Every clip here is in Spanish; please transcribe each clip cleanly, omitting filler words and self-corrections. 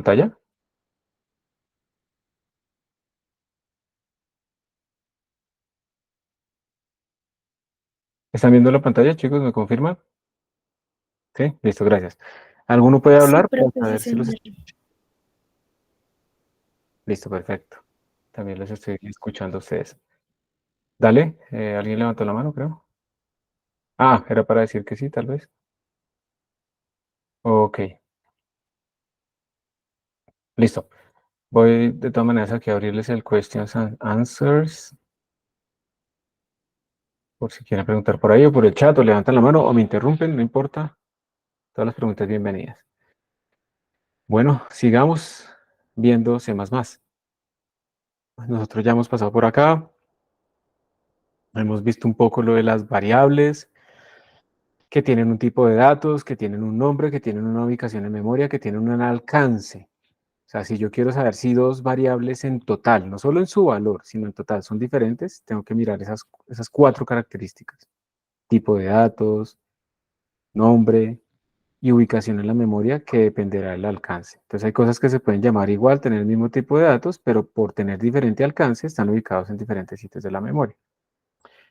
Pantalla. ¿Están viendo la pantalla, chicos? ¿Me confirman? Sí, listo, gracias. ¿Alguno puede Sí, hablar para profe, sí saber si los... señor. Listo, perfecto. También los estoy escuchando a ustedes. Dale, ¿alguien levantó la mano, creo? Ah, era para decir que sí, tal vez. Ok, listo. Voy de todas maneras aquí a abrirles el questions and answers, por si quieren preguntar por ahí o por el chat, o levantan la mano o me interrumpen, no importa. Todas las preguntas bienvenidas. Bueno, sigamos viendo C++. Nosotros ya hemos pasado por acá. Hemos visto un poco lo de las variables, que tienen un tipo de datos, que tienen un nombre, que tienen una ubicación en memoria, que tienen un alcance. O sea, si yo quiero saber si dos variables en total, no solo en su valor, sino en total son diferentes, tengo que mirar esas cuatro características. Tipo de datos, nombre y ubicación en la memoria que dependerá del alcance. Entonces hay cosas que se pueden llamar igual, tener el mismo tipo de datos, pero por tener diferente alcance están ubicados en diferentes sitios de la memoria.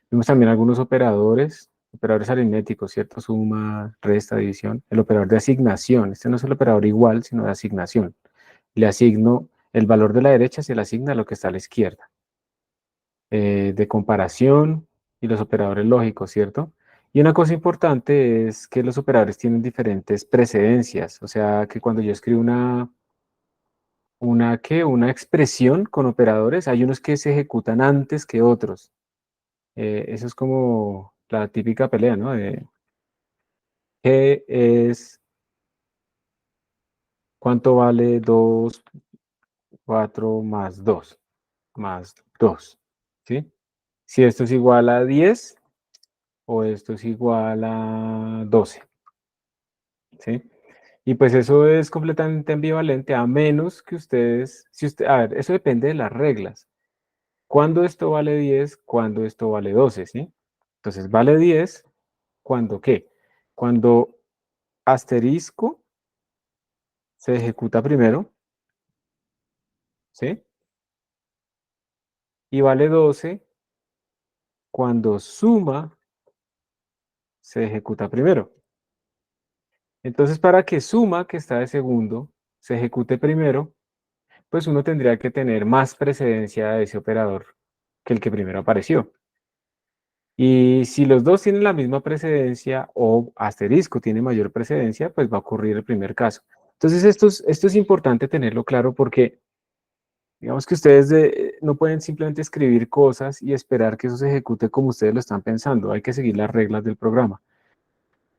Vimos también algunos operadores aritméticos, ¿cierto? Suma, resta, división. El operador de asignación. Este no es el operador igual, sino de asignación. Le asigno el valor de la derecha, se le asigna lo que está a la izquierda. De comparación y los operadores lógicos, ¿cierto? Y una cosa importante es que los operadores tienen diferentes precedencias. O sea, que cuando yo escribo una expresión con operadores, hay unos que se ejecutan antes que otros. Eso es como la típica pelea, ¿no? ¿Qué es cuánto vale 2 4 más 2 más 2? ¿Sí? Si esto es igual a 10 o esto es igual a 12. ¿Sí? Y pues eso es completamente ambivalente a menos que ustedes, si usted, a ver, eso depende de las reglas. ¿Cuándo esto vale 10? ¿Cuándo esto vale 12? ¿Sí? Entonces vale 10 cuando ¿qué? Cuando asterisco se ejecuta primero, ¿sí? Y vale 12 cuando suma se ejecuta primero. Entonces, para que suma, que está de segundo, se ejecute primero, pues uno tendría que tener más precedencia de ese operador que el que primero apareció. Y si los dos tienen la misma precedencia o asterisco tiene mayor precedencia, pues va a ocurrir el primer caso. Entonces, esto es importante tenerlo claro porque digamos que ustedes no pueden simplemente escribir cosas y esperar que eso se ejecute como ustedes lo están pensando. Hay que seguir las reglas del programa.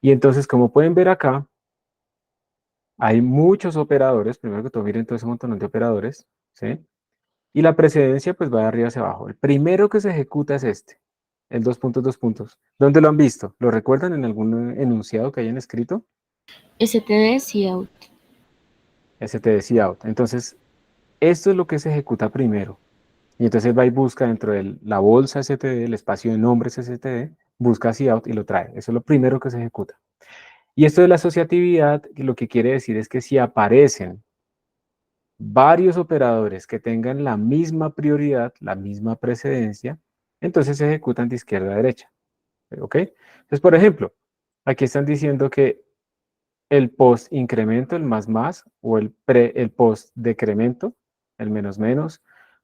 Y entonces, como pueden ver acá, hay muchos operadores. Primero que todo, miren todo ese montón de operadores, ¿sí? Y la precedencia pues va de arriba hacia abajo. El primero que se ejecuta es este, el dos puntos, dos puntos. ¿Dónde lo han visto? ¿Lo recuerdan en algún enunciado que hayan escrito? STD, sí, out. STD out. Entonces, esto es lo que se ejecuta primero. Y entonces va y busca dentro de la bolsa STD, el espacio de nombres STD, busca out y lo trae. Eso es lo primero que se ejecuta. Y esto de la asociatividad, lo que quiere decir es que si aparecen varios operadores que tengan la misma prioridad, la misma precedencia, entonces se ejecutan de izquierda a derecha. ¿Ok? Entonces, por ejemplo, aquí están diciendo que el post incremento, el más, o el post decremento, el menos,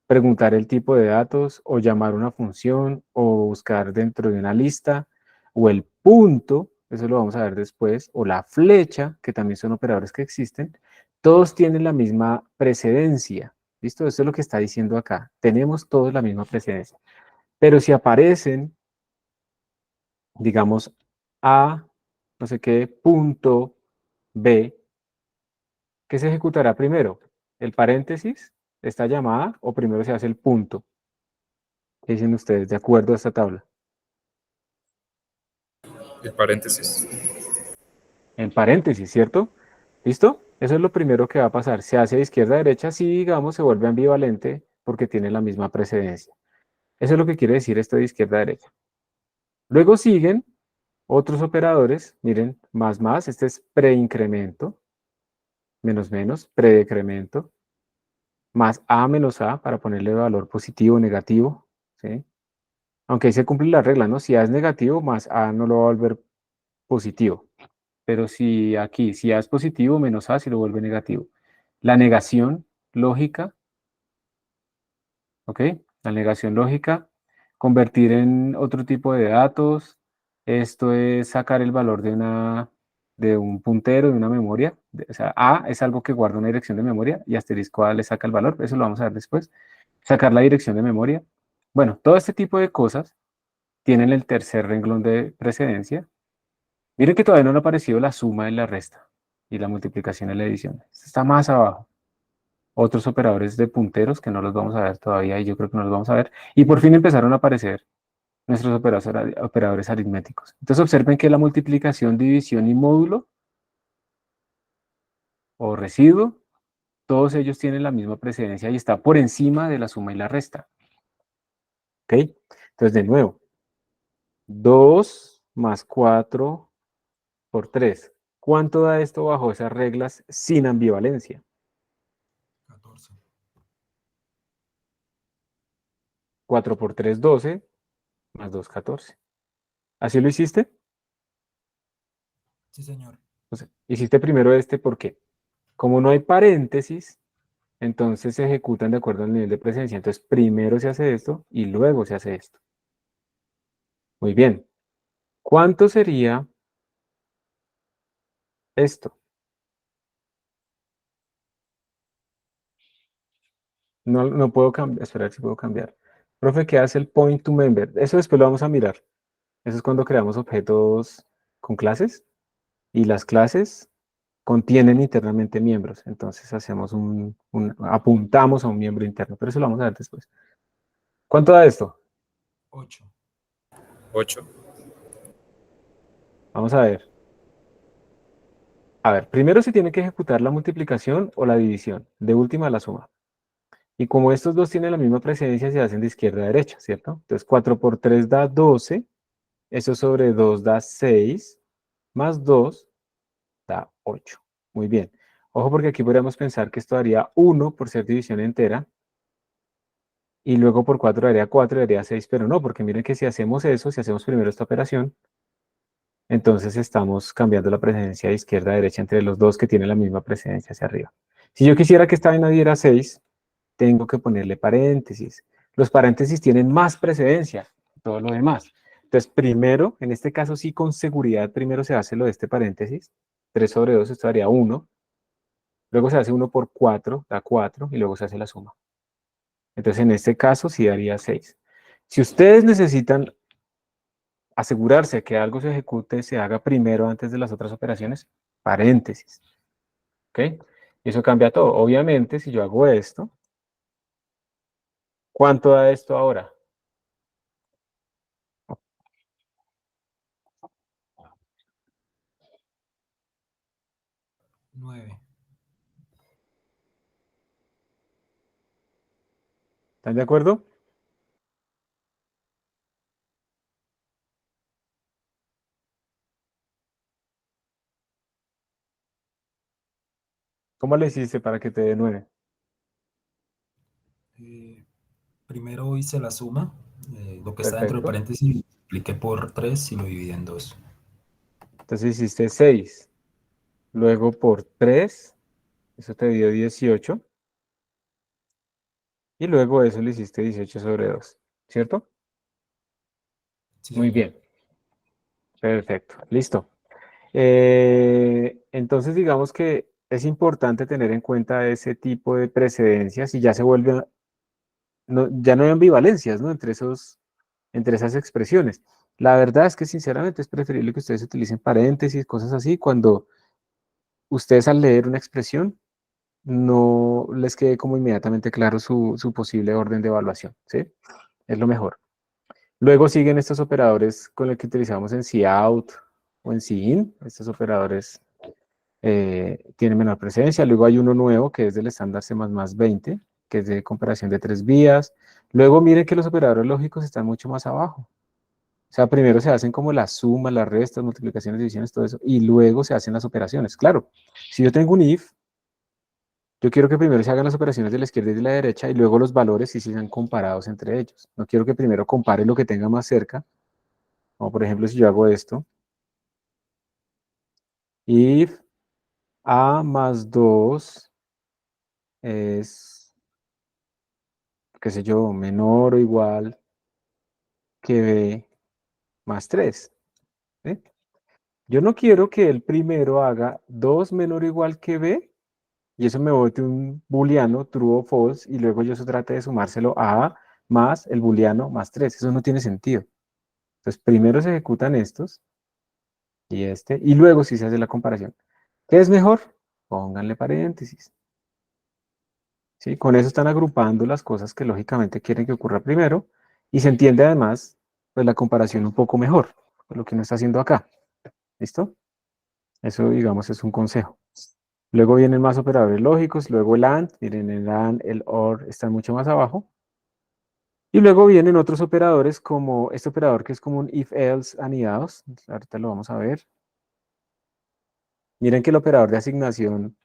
preguntar el tipo de datos, o llamar una función, o buscar dentro de una lista, o el punto, eso lo vamos a ver después, o la flecha, que también son operadores que existen, todos tienen la misma precedencia. ¿Listo? Eso es lo que está diciendo acá. Tenemos todos la misma precedencia. Pero si aparecen, digamos, A, no sé qué, punto B, ¿qué se ejecutará primero? ¿El paréntesis, esta llamada, o primero se hace el punto? ¿Qué dicen ustedes de acuerdo a esta tabla? El paréntesis. En paréntesis, ¿cierto? ¿Listo? Eso es lo primero que va a pasar. Se hace de izquierda a derecha si, digamos, se vuelve ambivalente porque tiene la misma precedencia. Eso es lo que quiere decir esto de izquierda a derecha. Luego siguen otros operadores, miren, este es preincremento, menos menos, predecremento, más A menos A para ponerle valor positivo o negativo, ¿sí? Aunque ahí se cumple la regla, ¿no? Si A es negativo, más A no lo va a volver positivo. Pero si aquí, si A es positivo, menos A si lo vuelve negativo. La negación lógica, ¿ok? La negación lógica, convertir en otro tipo de datos. Esto es sacar el valor de un puntero, de una memoria. O sea, A es algo que guarda una dirección de memoria y asterisco A le saca el valor. Eso lo vamos a ver después. Sacar la dirección de memoria. Bueno, todo este tipo de cosas tienen el tercer renglón de precedencia. Miren que todavía no ha aparecido la suma y la resta y la multiplicación y la edición. Esto está más abajo. Otros operadores de punteros que no los vamos a ver todavía y yo creo que no los vamos a ver. Y por fin empezaron a aparecer nuestros operadores aritméticos. Entonces observen que la multiplicación, división y módulo o residuo, todos ellos tienen la misma precedencia y está por encima de la suma y la resta. ¿Ok? Entonces de nuevo, 2 más 4 por 3. ¿Cuánto da esto bajo esas reglas sin ambivalencia? 14. 4 por 3, 12, más 2, 14. ¿Así lo hiciste? Sí, señor. O sea, hiciste primero este, ¿por qué? Como no hay paréntesis, entonces se ejecutan de acuerdo al nivel de presencia. Entonces primero se hace esto y luego se hace esto. Muy bien. ¿Cuánto sería esto? No puedo cambiar, esperar si puedo cambiar. Profe, ¿qué hace el point to member? Eso después lo vamos a mirar. Eso es cuando creamos objetos con clases y las clases contienen internamente miembros. Entonces hacemos apuntamos a un miembro interno, pero eso lo vamos a ver después. ¿Cuánto da esto? 8. 8. Vamos a ver. A ver, primero se tiene que ejecutar la multiplicación o la división, de última la suma. Y como estos dos tienen la misma precedencia, se hacen de izquierda a derecha, ¿cierto? Entonces 4 por 3 da 12, eso sobre 2 da 6, más 2 da 8. Muy bien. Ojo porque aquí podríamos pensar que esto daría 1 por ser división entera, y luego por 4 daría 4 y daría 6, pero no, porque miren que si hacemos eso, si hacemos primero esta operación, entonces estamos cambiando la precedencia de izquierda a derecha entre los dos que tienen la misma precedencia hacia arriba. Si yo quisiera que esta vaina diera 6, tengo que ponerle paréntesis. Los paréntesis tienen más precedencia que todo lo demás. Entonces, primero, en este caso sí con seguridad, primero se hace lo de este paréntesis. 3 sobre 2, esto daría 1. Luego se hace 1 por 4, da 4, y luego se hace la suma. Entonces, en este caso sí daría 6. Si ustedes necesitan asegurarse que algo se ejecute, se haga primero antes de las otras operaciones, paréntesis. ¿Ok? Y eso cambia todo. Obviamente, si yo hago esto, ¿cuánto da esto ahora? 9. ¿Están de acuerdo? ¿Cómo le hiciste para que te dé 9? Primero hice la suma, lo que está dentro de Perfecto. paréntesis, multipliqué por 3 y lo dividí en 2. Entonces hiciste 6. Luego por 3, eso te dio 18. Y luego eso le hiciste 18 sobre 2. ¿Cierto? Sí, Muy señor. bien. Perfecto. Listo. Entonces digamos que es importante tener en cuenta ese tipo de precedencias y ya se vuelve, ya no hay ambivalencias, ¿no? Entre esas expresiones. La verdad es que sinceramente es preferible que ustedes utilicen paréntesis, cosas así, cuando ustedes al leer una expresión no les quede como inmediatamente claro su posible orden de evaluación, ¿sí? Es lo mejor. Luego siguen estos operadores con los que utilizamos en cout o en cin. Estos operadores tienen menor presencia. Luego hay uno nuevo que es del estándar C++20, que es de comparación de 3 vías. Luego miren que los operadores lógicos están mucho más abajo. O sea, primero se hacen como las sumas, las restas, multiplicaciones, divisiones, todo eso, y luego se hacen las operaciones. Claro, si yo tengo un if, Yo quiero que primero se hagan las operaciones de la izquierda y de la derecha y luego los valores sí sean comparados entre ellos. No quiero que primero compare lo que tenga más cerca. Como por ejemplo, si yo hago esto. If A más 2 es, qué sé yo, menor o igual que B más 3. ¿Sí? Yo no quiero que el primero haga 2 menor o igual que B y eso me bote un booleano, true o false, y luego yo eso trate de sumárselo a A más el booleano más 3. Eso no tiene sentido. Entonces, primero se ejecutan estos y este, y luego sí se hace la comparación. ¿Qué es mejor? Pónganle paréntesis. ¿Sí? Con eso están agrupando las cosas que lógicamente quieren que ocurra primero y se entiende además pues, la comparación un poco mejor, por lo que uno está haciendo acá. ¿Listo? Eso, digamos, es un consejo. Luego vienen más operadores lógicos, luego el AND, miren, el AND, el OR están mucho más abajo. Y luego vienen otros operadores como este operador que es como un if-else anidados. Ahorita lo vamos a ver. Miren que el operador de asignación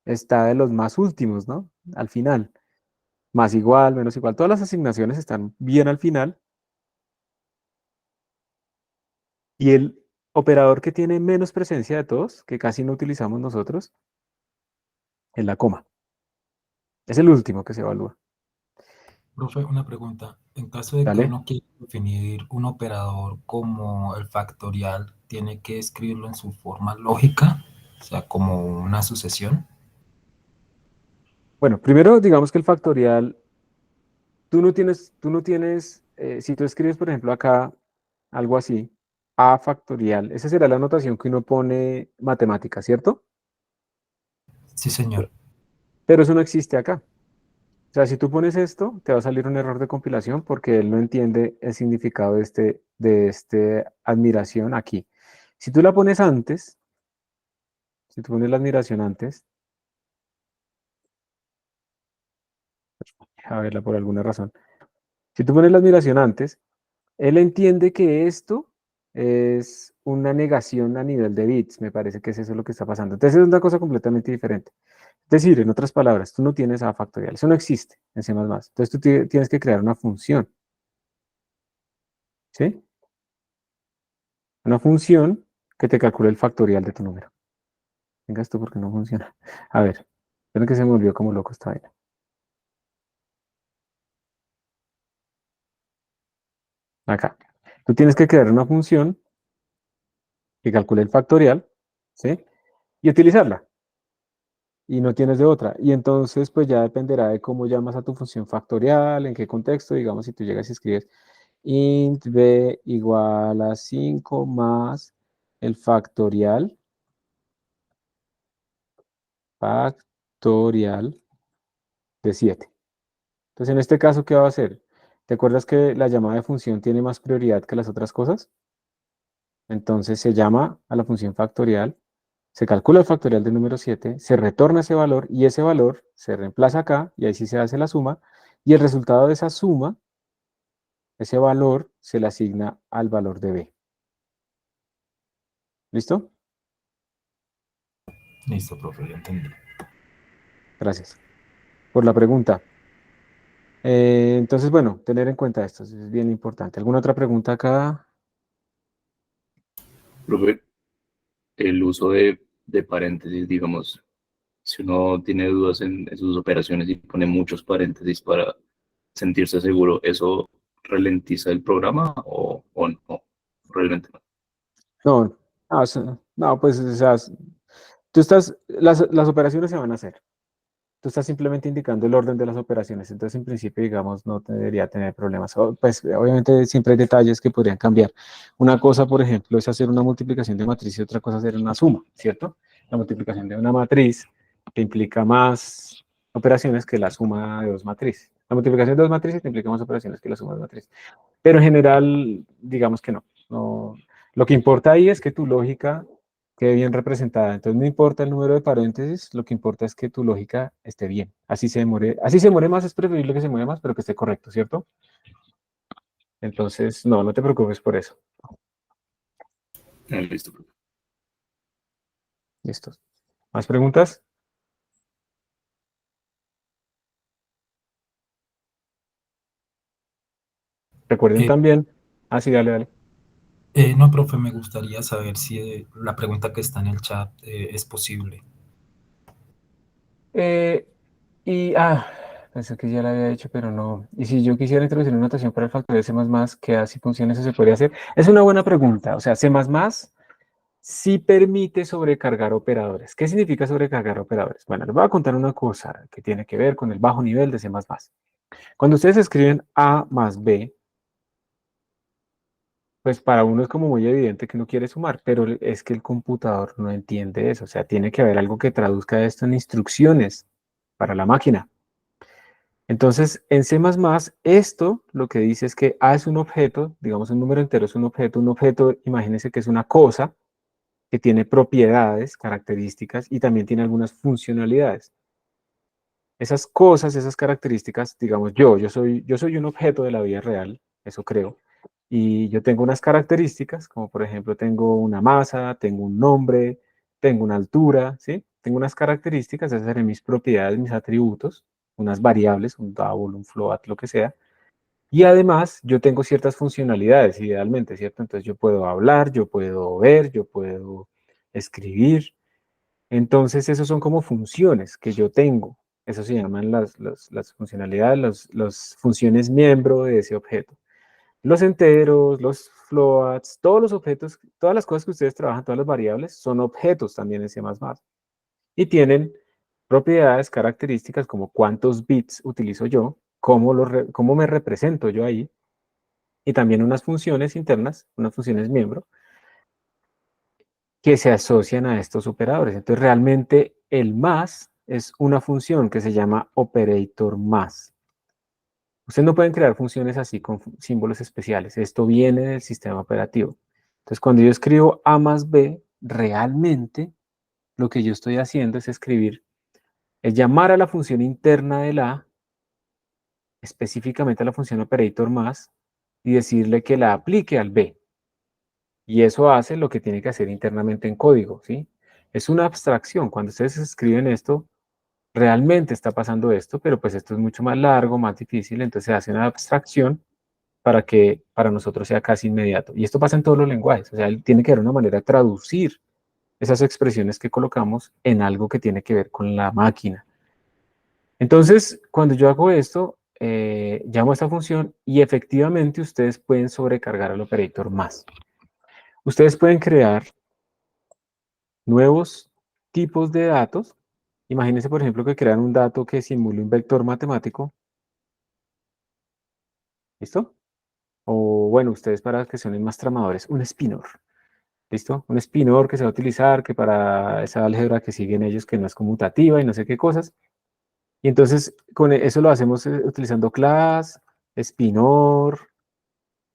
está de los más últimos, ¿no? Al final. Más igual, menos igual. Todas las asignaciones están bien al final. Y el operador que tiene menos presencia de todos, que casi no utilizamos nosotros, es la coma. Es el último que se evalúa. Profe, una pregunta. En caso de que ¿Vale? uno quiera definir un operador como el factorial, ¿tiene que escribirlo en su forma lógica? O sea, como una sucesión. Bueno, primero digamos que el factorial, si tú escribes, por ejemplo, acá algo así, A factorial, esa será la notación que uno pone matemática, ¿cierto? Sí, señor. Pero eso no existe acá. O sea, si tú pones esto, te va a salir un error de compilación porque él no entiende el significado de este admiración aquí. Si tú la pones antes, si tú pones la admiración antes, a verla por alguna razón. Si tú pones la admiración antes, él entiende que esto es una negación a nivel de bits. Me parece que es eso lo que está pasando. Entonces es una cosa completamente diferente. Es decir, en otras palabras, tú no tienes A factorial. Eso no existe en C++. Entonces tú tienes que crear una función. ¿Sí? Una función que te calcule el factorial de tu número. Venga esto porque no funciona. A ver, esperen que se me volvió como loco esta vaina. Acá. Tú tienes que crear una función que calcule el factorial, ¿sí? Y utilizarla. Y no tienes de otra. Y entonces, pues ya dependerá de cómo llamas a tu función factorial, en qué contexto, digamos, si tú llegas y escribes int b igual a 5 más el factorial de 7. Entonces, en este caso, ¿qué va a hacer? ¿Te acuerdas que la llamada de función tiene más prioridad que las otras cosas? Entonces, se llama a la función factorial, se calcula el factorial del número 7, se retorna ese valor y ese valor se reemplaza acá y ahí sí se hace la suma y el resultado de esa suma, ese valor, se le asigna al valor de b. ¿Listo? Listo, profe, ya entendí. Gracias por la pregunta. Entonces, bueno, tener en cuenta esto es bien importante. ¿Alguna otra pregunta acá? Profe, el uso de paréntesis, digamos, si uno tiene dudas en sus operaciones y pone muchos paréntesis para sentirse seguro, ¿eso ralentiza el programa o no? Realmente no. No, no, pues, o sea, las operaciones se van a hacer. Tú estás simplemente indicando el orden de las operaciones, entonces en principio, digamos, no debería tener problemas. Pues obviamente siempre hay detalles que podrían cambiar. Una cosa, por ejemplo, es hacer una multiplicación de matriz y otra cosa es hacer una suma, ¿cierto? La multiplicación de una matriz que implica más operaciones que la suma de dos matrices. La multiplicación de dos matrices te implica más operaciones que la suma de dos matrices. Pero en general, digamos que no. Lo que importa ahí es que tu lógica quede bien representada. Entonces no importa el número de paréntesis, lo que importa es que tu lógica esté bien. Así se demore más, es preferible que se mueva más, pero que esté correcto, ¿cierto? Entonces, no te preocupes por eso. Listo. Profe. 'Listo? ¿Más preguntas? Recuerden Eh, también, sí, dale, dale. no, profe, me gustaría saber si la pregunta que está en el chat es posible. Eh, Pensé que ya la había hecho, pero no. Y si yo quisiera introducir una notación para el factor de C++, ¿qué así funciona? ¿Eso se podría hacer? Es una buena pregunta. O sea, C++ sí permite sobrecargar operadores. ¿Qué significa sobrecargar operadores? Bueno, les voy a contar una cosa que tiene que ver con el bajo nivel de C++. Cuando ustedes escriben A más B, pues para uno es como muy evidente que uno quiere sumar, pero es que el computador no entiende eso. O sea, tiene que haber algo que traduzca esto en instrucciones para la máquina. Entonces, en C++, esto lo que dice es que A es un objeto, digamos un número entero es un objeto, imagínense que es una cosa que tiene propiedades, características y también tiene algunas funcionalidades. Esas cosas, esas características, digamos yo soy un objeto de la vida real, eso creo, y yo tengo unas características, como por ejemplo tengo una masa, tengo un nombre, tengo una altura, ¿sí? Tengo unas características, esas serán mis propiedades, mis atributos, unas variables, un double, un float, lo que sea, y además yo tengo ciertas funcionalidades, idealmente, ¿cierto? Entonces yo puedo hablar, yo puedo ver, yo puedo escribir, entonces, esos son como funciones que yo tengo. Eso se llaman las funcionalidades, las funciones miembro de ese objeto. Los enteros, los floats, todos los objetos, todas las cosas que ustedes trabajan, todas las variables, son objetos también en C++. Y tienen propiedades, características como cuántos bits utilizo yo, cómo me represento yo ahí, y también unas funciones internas, unas funciones miembro, que se asocian a estos operadores. Entonces, realmente el más es una función que se llama operator más. Ustedes no pueden crear funciones así con símbolos especiales. Esto viene del sistema operativo. Entonces, cuando yo escribo A más B, realmente lo que yo estoy haciendo es llamar a la función interna del A, específicamente a la función operator más, y decirle que la aplique al B. Y eso hace lo que tiene que hacer internamente en código, ¿sí? Es una abstracción. Cuando ustedes escriben esto, realmente está pasando esto, pero pues esto es mucho más largo, más difícil, entonces se hace una abstracción para que para nosotros sea casi inmediato. Y esto pasa en todos los lenguajes, o sea, tiene que haber una manera de traducir esas expresiones que colocamos en algo que tiene que ver con la máquina. Entonces, cuando yo hago esto, llamo a esta función y efectivamente ustedes pueden sobrecargar al operator más. Ustedes pueden crear nuevos tipos de datos. Imagínense, por ejemplo, que crean un dato que simule un vector matemático. ¿Listo? O bueno, ustedes para que sean más tramadores, un spinor. ¿Listo? Un spinor que se va a utilizar, que para esa álgebra que siguen ellos, que no es conmutativa y no sé qué cosas. Y entonces, con eso lo hacemos utilizando class, spinor,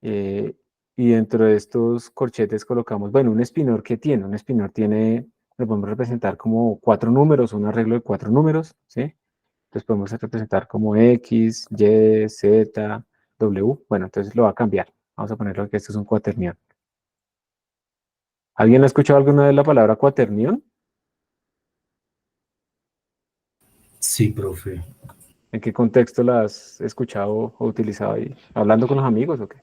eh, y dentro de estos corchetes colocamos, bueno, un spinor que tiene, un spinor tiene, lo podemos representar como 4 números, un arreglo de 4 números, ¿sí? Entonces podemos representar como X, Y, Z, W. Bueno, entonces lo va a cambiar. Vamos a ponerlo que esto es un cuaternión. ¿Alguien ha escuchado alguna vez la palabra cuaternión? Sí, profe. ¿En qué contexto la has escuchado o utilizado ahí? ¿Hablando con los amigos o qué?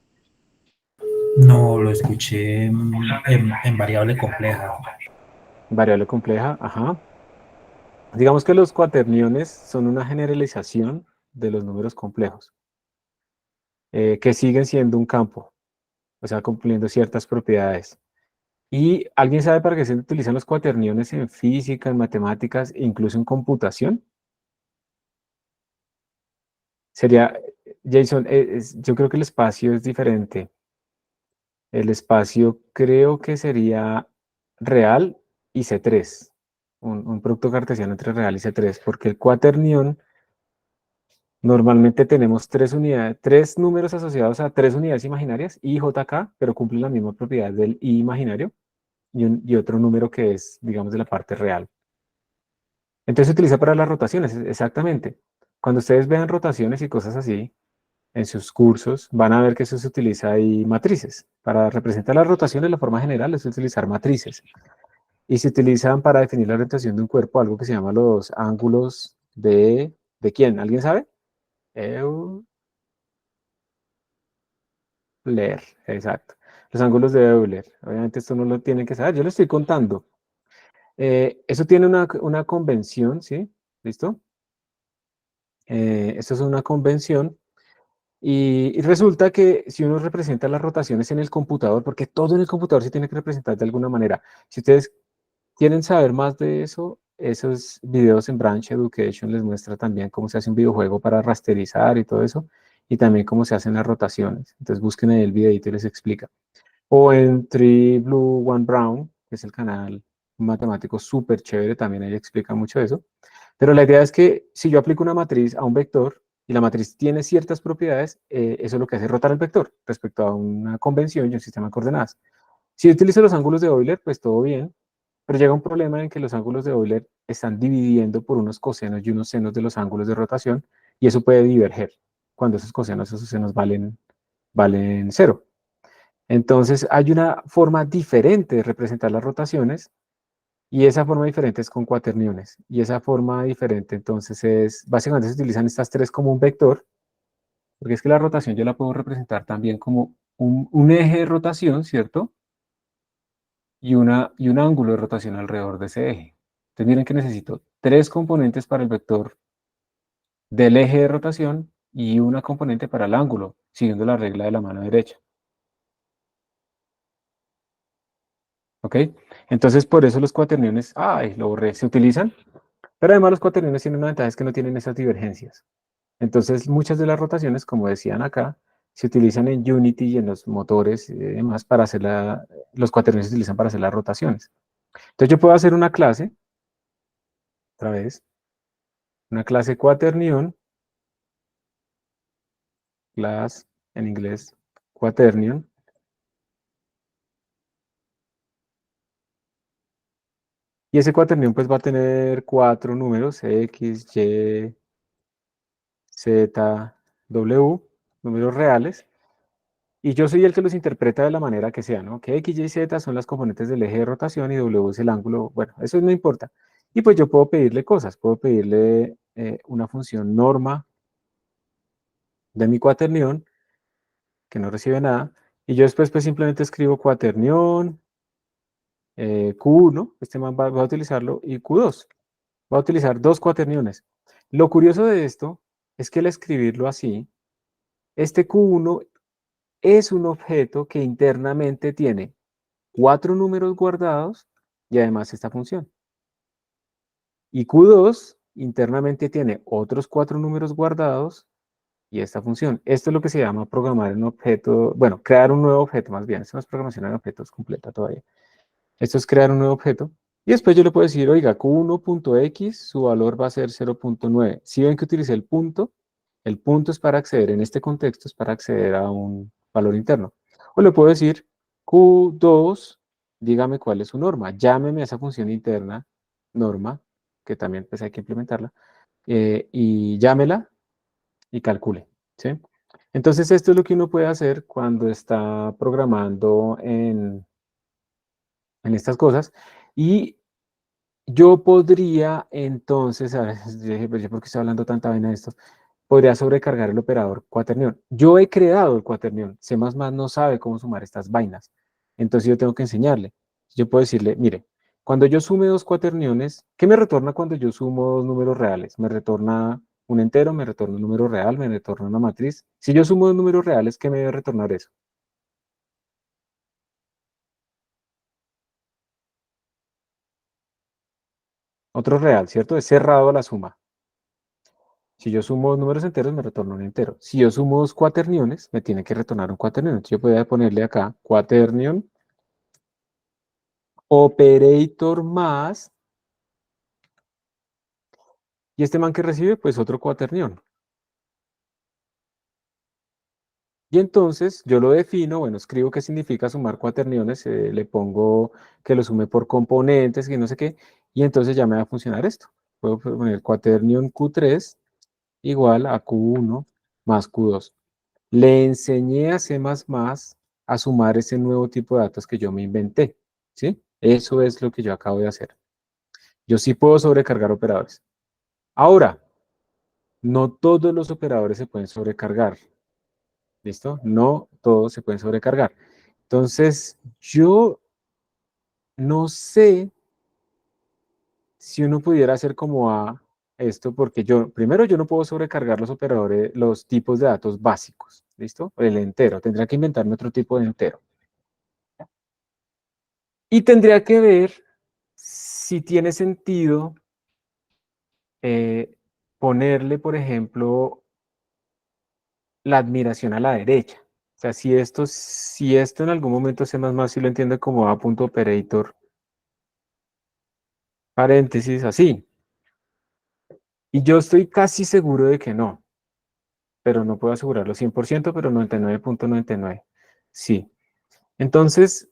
No, lo escuché en variable compleja. Variable compleja, ajá. Digamos que los cuaterniones son una generalización de los números complejos, que siguen siendo un campo, o sea, cumpliendo ciertas propiedades. ¿Y alguien sabe para qué se utilizan los cuaterniones en física, en matemáticas, e incluso en computación? Sería, Jason, yo creo que el espacio es diferente. El espacio creo que sería real y C3, un producto cartesiano entre real y C3, porque el cuaternión normalmente tenemos tres unidades, tres números asociados a tres unidades imaginarias, I, J, K, pero cumplen la misma propiedad del I imaginario y otro número que es, digamos, de la parte real. Entonces se utiliza para las rotaciones, exactamente. Cuando ustedes vean rotaciones y cosas así en sus cursos, van a ver que eso se utiliza ahí matrices. Para representar las rotaciones, la forma general es utilizar matrices. Y se utilizan para definir la orientación de un cuerpo, algo que se llama los ángulos ¿de quién? ¿Alguien sabe? Eu- Euler, exacto. Los ángulos de Euler. Obviamente esto no lo tienen que saber, yo lo estoy contando. Eso tiene una convención, ¿sí? ¿Listo? Esto es una convención. Y resulta que si uno representa las rotaciones en el computador, porque todo en el computador se tiene que representar de alguna manera. Si ustedes quieren saber más de eso, esos videos en Branch Education les muestra también cómo se hace un videojuego para rasterizar y todo eso, y también cómo se hacen las rotaciones. Entonces busquen ahí el videito y les explica. O en Three Blue, One Brown, que es el canal matemático súper chévere, también ahí explica mucho eso. Pero la idea es que si yo aplico una matriz a un vector y la matriz tiene ciertas propiedades, eso es lo que hace rotar el vector respecto a una convención y un sistema de coordenadas. Si utilizo los ángulos de Euler, pues todo bien, pero llega un problema en que los ángulos de Euler están dividiendo por unos cosenos y unos senos de los ángulos de rotación y eso puede diverger cuando esos cosenos y esos senos valen cero. Entonces hay una forma diferente de representar las rotaciones y esa forma diferente es con cuaterniones. Y esa forma diferente entonces es, básicamente se utilizan estas tres como un vector, porque es que la rotación yo la puedo representar también como un eje de rotación, ¿cierto? Y un ángulo de rotación alrededor de ese eje. Entonces miren que necesito tres componentes para el vector del eje de rotación y una componente para el ángulo, siguiendo la regla de la mano derecha. ¿Ok? Entonces por eso los cuaterniones, ay, lo borré, se utilizan, pero además los cuaterniones tienen una ventaja, es que no tienen esas divergencias. Entonces muchas de las rotaciones, como decían acá, se utilizan en Unity y en los motores y demás para hacer los cuaterniones se utilizan para hacer las rotaciones. Entonces yo puedo hacer una clase, otra vez, una clase quaternion, class en inglés quaternion, y ese quaternion pues va a tener cuatro números, X, Y, Z, W, números reales, y yo soy el que los interpreta de la manera que sea, ¿no? Que X, Y, Z son las componentes del eje de rotación y W es el ángulo, bueno, eso no importa. Y pues yo puedo pedirle cosas, puedo pedirle una función norma de mi cuaternión, que no recibe nada, y yo después pues simplemente escribo cuaternión, Q1, este man va a utilizarlo, y Q2, va a utilizar dos cuaterniones. Lo curioso de esto es que al escribirlo así, este Q1 es un objeto que internamente tiene cuatro números guardados y además esta función. Y Q2 internamente tiene otros cuatro números guardados y esta función. Esto es lo que se llama programar un objeto, bueno, crear un nuevo objeto más bien. Esto no es programación en objetos completa todavía. Esto es crear un nuevo objeto. Y después yo le puedo decir, oiga, Q1.x, su valor va a ser 0.9. Si ven que utilicé el punto es para acceder, en este contexto es para acceder a un valor interno. O le puedo decir, Q2, dígame cuál es su norma. Llámeme a esa función interna, norma, que también pues hay que implementarla, y llámela y calcule, ¿sí? Entonces esto es lo que uno puede hacer cuando está programando en estas cosas. Y yo podría entonces, a ver, yo dije, pero yo por qué estoy hablando tanta vaina de esto, podría sobrecargar el operador cuaternión. Yo he creado el cuaternión, C++ no sabe cómo sumar estas vainas, entonces yo tengo que enseñarle. Yo puedo decirle, mire, cuando yo sume dos cuaterniones, ¿qué me retorna cuando yo sumo dos números reales? Me retorna un entero, me retorna un número real, me retorna una matriz. Si yo sumo dos números reales, ¿qué me debe retornar eso? Otro real, ¿cierto? Es cerrado a la suma. Si yo sumo dos números enteros, me retorna un entero. Si yo sumo dos cuaterniones, me tiene que retornar un cuaternión. Entonces yo podría ponerle acá cuaternion operator más, y este man que recibe, pues otro cuaternión. Y entonces yo lo defino, bueno, escribo qué significa sumar cuaterniones, le pongo que lo sume por componentes y no sé qué, y entonces ya me va a funcionar esto. Puedo poner cuaternion Q3 igual a Q1 más Q2. Le enseñé a C++ a sumar ese nuevo tipo de datos que yo me inventé, ¿sí? Eso es lo que yo acabo de hacer. Yo sí puedo sobrecargar operadores. Ahora, no todos los operadores se pueden sobrecargar. ¿Listo? No todos se pueden sobrecargar. Entonces, yo no sé si uno pudiera hacer como a esto, porque primero yo no puedo sobrecargar los operadores, los tipos de datos básicos, ¿listo? El entero, tendría que inventarme otro tipo de entero. Y tendría que ver si tiene sentido ponerle, por ejemplo, la admiración a la derecha. O sea, si esto en algún momento C++ sí lo entiende como A.operator, paréntesis, así. Y yo estoy casi seguro de que no, pero no puedo asegurarlo 100%, pero 99.99. Sí. Entonces,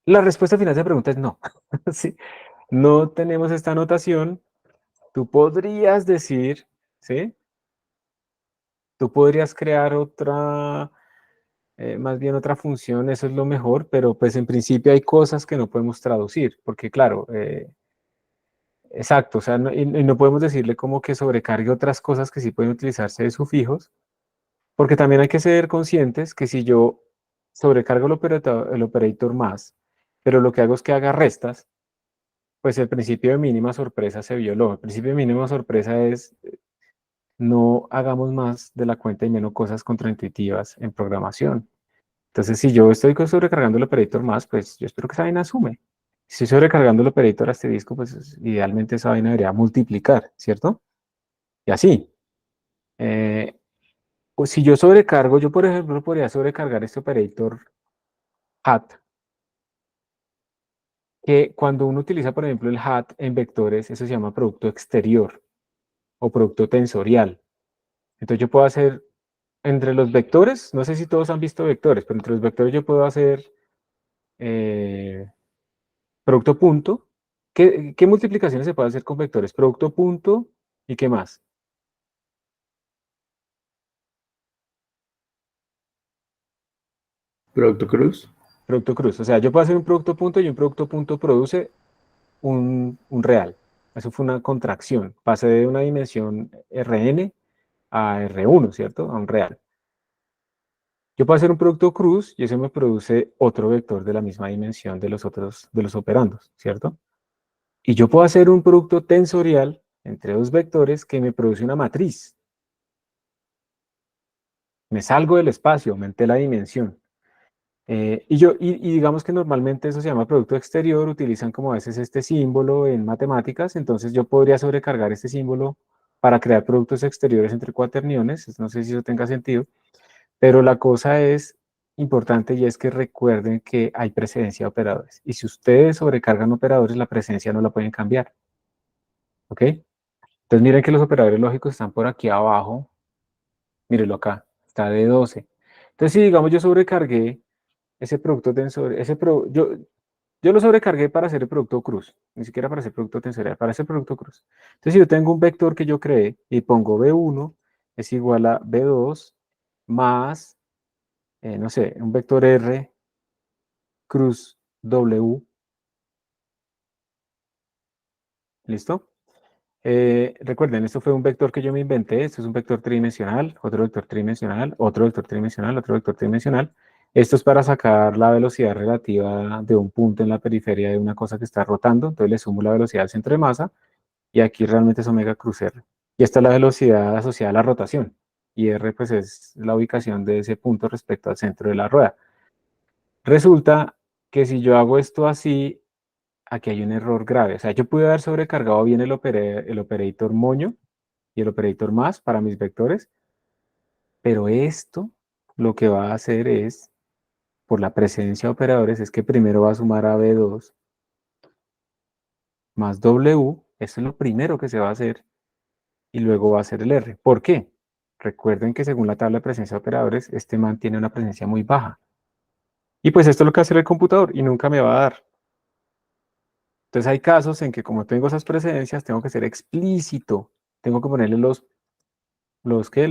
la respuesta final de la pregunta es no. Sí. No tenemos esta anotación. Tú podrías decir, ¿sí? Tú podrías crear otra, más bien otra función, eso es lo mejor, pero pues en principio hay cosas que no podemos traducir, porque claro, exacto, o sea, y no podemos decirle como que sobrecargue otras cosas que sí pueden utilizarse de sufijos, porque también hay que ser conscientes que si yo sobrecargo el operator más, pero lo que hago es que haga restas, pues el principio de mínima sorpresa se violó. El principio de mínima sorpresa es no hagamos más de la cuenta y menos cosas contraintuitivas en programación. Entonces, si yo estoy sobrecargando el operator más, pues yo espero que esa vaina asume. Si estoy sobrecargando el operator asterisco, pues idealmente esa vaina debería multiplicar, ¿cierto? Y así. O si yo sobrecargo, yo por ejemplo podría sobrecargar este operator hat, que cuando uno utiliza, por ejemplo, el hat en vectores, eso se llama producto exterior o producto tensorial. Entonces yo puedo hacer entre los vectores, no sé si todos han visto vectores, pero entre los vectores yo puedo hacer eh, producto punto. ¿Qué multiplicaciones se puede hacer con vectores? Producto punto y qué más. Producto cruz. Producto cruz. O sea, yo puedo hacer un producto punto y un producto punto produce un real. Eso fue una contracción. Pasé de una dimensión Rn a R1, ¿cierto? A un real. Yo puedo hacer un producto cruz y eso me produce otro vector de la misma dimensión de los otros, de los operandos, ¿cierto? Y yo puedo hacer un producto tensorial entre dos vectores que me produce una matriz. Me salgo del espacio, aumenté la dimensión. Y digamos que normalmente eso se llama producto exterior, utilizan como a veces este símbolo en matemáticas, entonces yo podría sobrecargar este símbolo para crear productos exteriores entre cuaterniones, no sé si eso tenga sentido, pero la cosa es importante y es que recuerden que hay precedencia de operadores, y si ustedes sobrecargan operadores, la precedencia no la pueden cambiar, ¿ok? Entonces miren que los operadores lógicos están por aquí abajo, mírenlo acá, está de 12. Entonces si digamos yo sobrecargué ese producto tensor, yo lo sobrecargué para hacer el producto cruz, ni siquiera para hacer producto tensorial, para hacer producto cruz. Entonces, si yo tengo un vector que yo creé y pongo B1 es igual a B2 más, no sé, un vector R cruz W, ¿listo? Recuerden, esto fue un vector que yo me inventé, esto es un vector tridimensional, otro vector tridimensional, otro vector tridimensional, otro vector tridimensional. Esto es para sacar la velocidad relativa de un punto en la periferia de una cosa que está rotando, entonces le sumo la velocidad al centro de masa, y aquí realmente es omega cruz R. Y esta es la velocidad asociada a la rotación, y R pues es la ubicación de ese punto respecto al centro de la rueda. Resulta que si yo hago esto así, aquí hay un error grave. O sea, yo pude haber sobrecargado bien el operator moño y el operator más para mis vectores, pero esto lo que va a hacer es, por la presencia de operadores, es que primero va a sumar a B2 más W, esto es lo primero que se va a hacer, y luego va a ser el R. ¿Por qué? Recuerden que según la tabla de presencia de operadores, este man tiene una presencia muy baja. Y pues esto es lo que hace el computador y nunca me va a dar. Entonces hay casos en que como tengo esas precedencias, tengo que ser explícito. Tengo que ponerle ¿qué?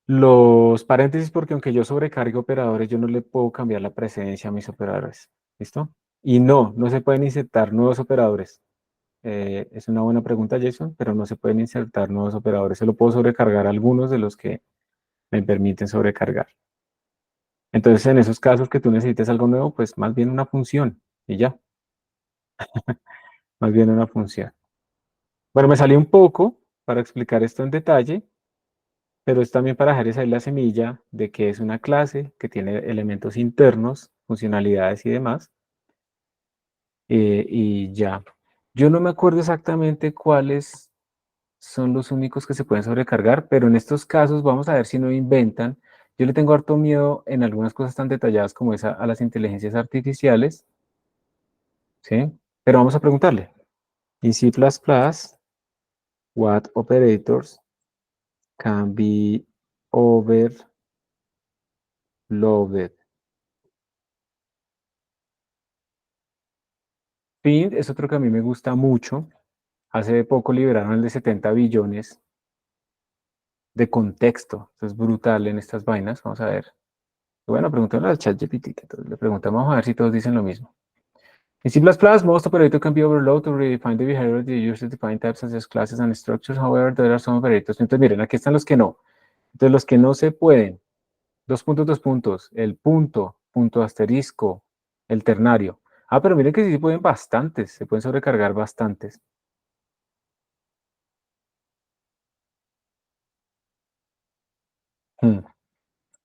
Los paréntesis, porque aunque yo sobrecargue operadores, yo no le puedo cambiar la precedencia a mis operadores. ¿Listo? Y no se pueden insertar nuevos operadores. Es una buena pregunta, Jason, pero no se pueden insertar nuevos operadores. Solo puedo sobrecargar algunos de los que me permiten sobrecargar. Entonces, en esos casos que tú necesites algo nuevo, pues más bien una función y ya. Más bien una función. Bueno, me salí un poco para explicar esto en detalle, pero es también para dejarles ahí la semilla de que es una clase que tiene elementos internos, funcionalidades y demás. Y ya. Yo no me acuerdo exactamente cuáles son los únicos que se pueden sobrecargar, pero en estos casos vamos a ver si no inventan. Yo le tengo harto miedo en algunas cosas tan detalladas como esa a las inteligencias artificiales, ¿sí? Pero vamos a preguntarle. In C++, what operators can be overloaded? Fin es otro que a mí me gusta mucho. Hace poco liberaron el de 70 billones de contexto. Esto es brutal en estas vainas. Vamos a ver. Bueno, preguntémosle al ChatGPT, que entonces le preguntamos a ver si todos dicen lo mismo. In C++, most operators can be overloaded to redefine the behavior of the user, define types such as classes and structures. However, there are some operators. Entonces, miren, aquí están los que no. Entonces, los que no se pueden. Dos puntos, dos puntos. El punto, punto asterisco, el ternario. Ah, pero miren que sí se pueden bastantes. Se pueden sobrecargar bastantes.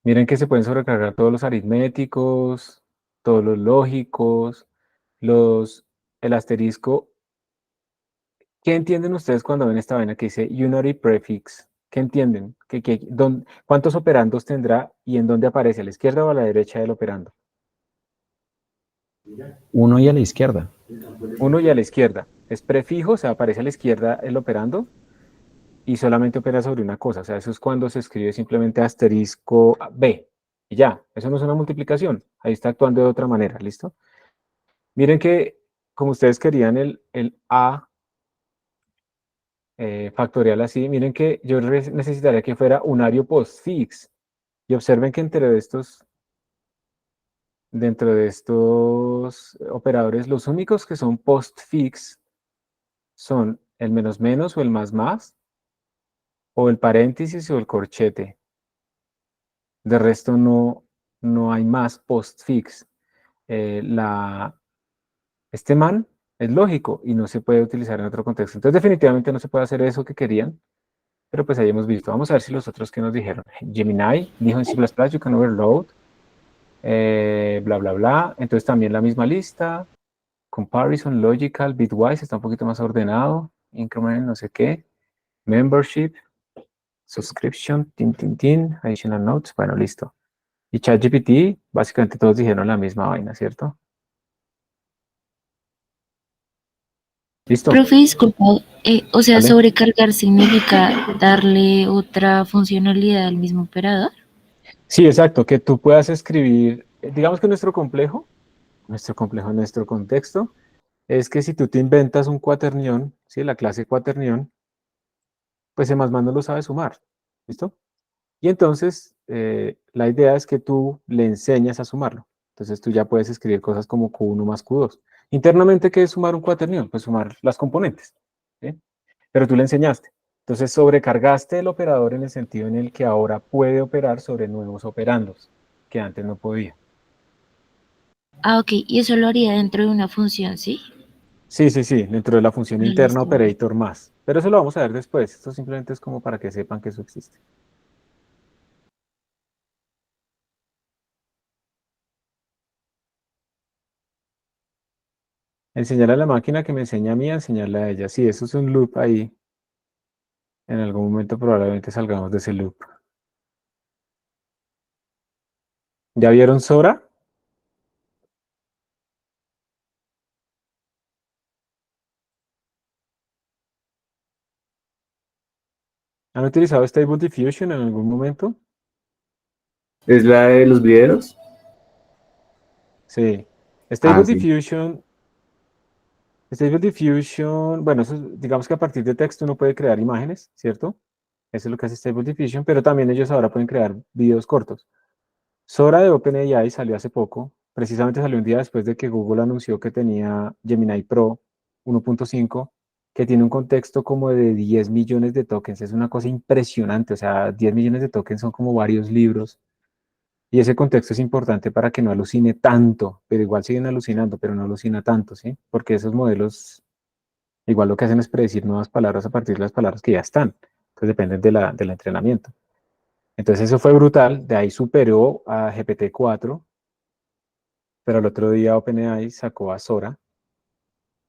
Miren que se pueden sobrecargar todos los aritméticos, todos los lógicos, el asterisco. ¿Qué entienden ustedes cuando ven esta vaina que dice unary prefix? ¿Qué entienden? ¿Cuántos operandos tendrá y en dónde aparece? ¿A la izquierda o a la derecha del operando? Uno y a la izquierda. Uno y a la izquierda. Es prefijo, o sea, aparece a la izquierda el operando y solamente opera sobre una cosa. O sea, eso es cuando se escribe simplemente asterisco B. Y ya, eso no es una multiplicación. Ahí está actuando de otra manera, ¿listo? Miren que como ustedes querían el A factorial así, miren que yo necesitaría que fuera unario postfix. Y observen que dentro de estos operadores, los únicos que son postfix son el menos menos o el más más, o el paréntesis o el corchete. De resto no hay más postfix. Este man es lógico y no se puede utilizar en otro contexto. Entonces definitivamente no se puede hacer eso que querían, pero pues ahí hemos visto. Vamos a ver si los otros que nos dijeron. Gemini dijo en C++, you can overload, bla, bla, bla. Entonces también la misma lista. Comparison, logical, bitwise, está un poquito más ordenado. Increment, no sé qué. Membership, subscription, tin, additional notes. Bueno, listo. Y ChatGPT, básicamente todos dijeron la misma vaina, ¿cierto? ¿Listo? Profe, disculpa, o sea, ¿Vale? sobrecargar significa darle otra funcionalidad al mismo operador. Sí, exacto, que tú puedas escribir, digamos que nuestro contexto, es que si tú te inventas un cuaternión, ¿sí? La clase cuaternión, pues C++ no lo sabe sumar, ¿listo? Y entonces, la idea es que tú le enseñas a sumarlo. Entonces tú ya puedes escribir cosas como Q1 más Q2. Internamente, ¿qué es sumar un cuaternión? Pues sumar las componentes, ¿sí? Pero tú le enseñaste. Entonces sobrecargaste el operador en el sentido en el que ahora puede operar sobre nuevos operandos, que antes no podía. Ah, ok, y eso lo haría dentro de una función, ¿sí? Sí, dentro de la función interna Listo. operator más. Pero eso lo vamos a ver después. Esto simplemente es como para que sepan que eso existe. Enseñar a la máquina que me enseña a mí, a enseñarle a ella. Sí, eso es un loop ahí. En algún momento probablemente salgamos de ese loop. ¿Ya vieron Sora? ¿Han utilizado Stable Diffusion en algún momento? ¿Es la de los videos? Sí. Ah, sí. Stable Diffusion, bueno, digamos que a partir de texto uno puede crear imágenes, ¿cierto? Eso es lo que hace Stable Diffusion, pero también ellos ahora pueden crear videos cortos. Sora de OpenAI salió hace poco, precisamente salió un día después de que Google anunció que tenía Gemini Pro 1.5 que tiene un contexto como de 10 millones de tokens. Es una cosa impresionante, o sea, 10 millones de tokens son como varios libros. Y ese contexto es importante para que no alucine tanto, pero igual siguen alucinando, pero no alucina tanto, ¿sí? Porque esos modelos igual lo que hacen es predecir nuevas palabras a partir de las palabras que ya están. Entonces dependen del entrenamiento. Entonces eso fue brutal, de ahí superó a GPT-4, pero el otro día OpenAI sacó a Sora,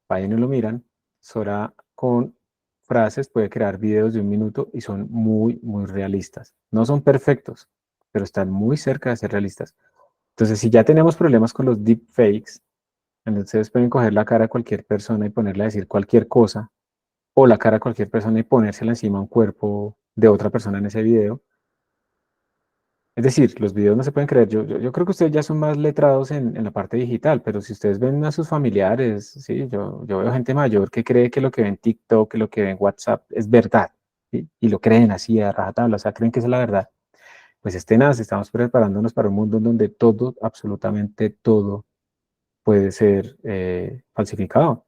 vayan y lo miran, Sora con frases puede crear videos de 1 minuto y son muy, muy realistas. No son perfectos, pero están muy cerca de ser realistas. Entonces, si ya tenemos problemas con los deepfakes, entonces pueden coger la cara de cualquier persona y ponerle a decir cualquier cosa, o la cara de cualquier persona y ponérsela encima a un cuerpo de otra persona en ese video. Es decir, los videos no se pueden creer. Yo creo que ustedes ya son más letrados en la parte digital, pero si ustedes ven a sus familiares, sí, yo veo gente mayor que cree que lo que ve en TikTok, que lo que ve en WhatsApp es verdad, ¿sí? Y lo creen así a rajatabla, o sea, creen que es la verdad. Pues tenaz, estamos preparándonos para un mundo en donde todo, absolutamente todo, puede ser falsificado.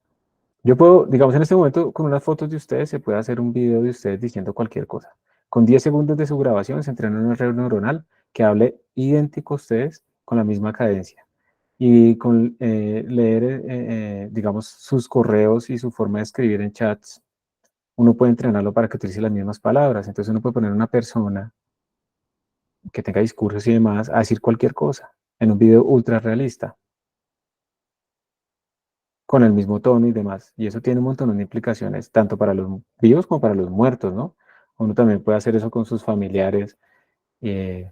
Yo puedo, digamos, en este momento, con unas fotos de ustedes, se puede hacer un video de ustedes diciendo cualquier cosa. Con 10 segundos de su grabación se entrena una red neuronal que hable idéntico a ustedes con la misma cadencia. Y con leer, digamos, sus correos y su forma de escribir en chats, uno puede entrenarlo para que utilice las mismas palabras. Entonces uno puede poner una persona que tenga discursos y demás a decir cualquier cosa en un video ultra realista, con el mismo tono y demás. Y eso tiene un montón de implicaciones, tanto para los vivos como para los muertos, ¿no? Uno también puede hacer eso con sus familiares eh,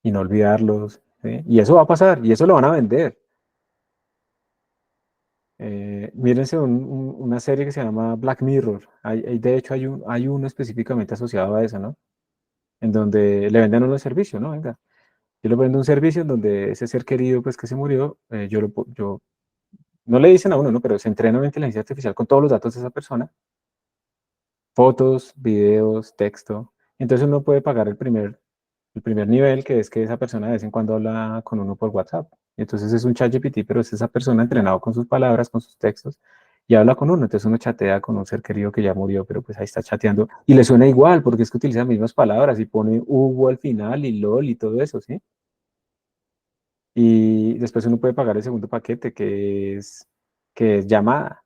y no olvidarlos, ¿sí? Y eso va a pasar, y eso lo van a vender. Mírense una serie que se llama Black Mirror. De hecho, hay uno específicamente asociado a eso, ¿no? En donde le venden a uno el servicio, ¿no? Venga, yo le vendo un servicio en donde ese ser querido, pues que se murió, yo no le dicen a uno, ¿no? Pero se entrena una inteligencia artificial con todos los datos de esa persona, fotos, videos, texto. Entonces uno puede pagar el primer nivel, que es que esa persona de vez en cuando habla con uno por WhatsApp. Entonces es un ChatGPT, pero es esa persona entrenado con sus palabras, con sus textos, y habla con uno. Entonces uno chatea con un ser querido que ya murió, pero pues ahí está chateando. Y le suena igual, porque es que utiliza las mismas palabras y pone Hugo al final y LOL y todo eso, ¿sí? Y después uno puede pagar el segundo paquete, que es llamada.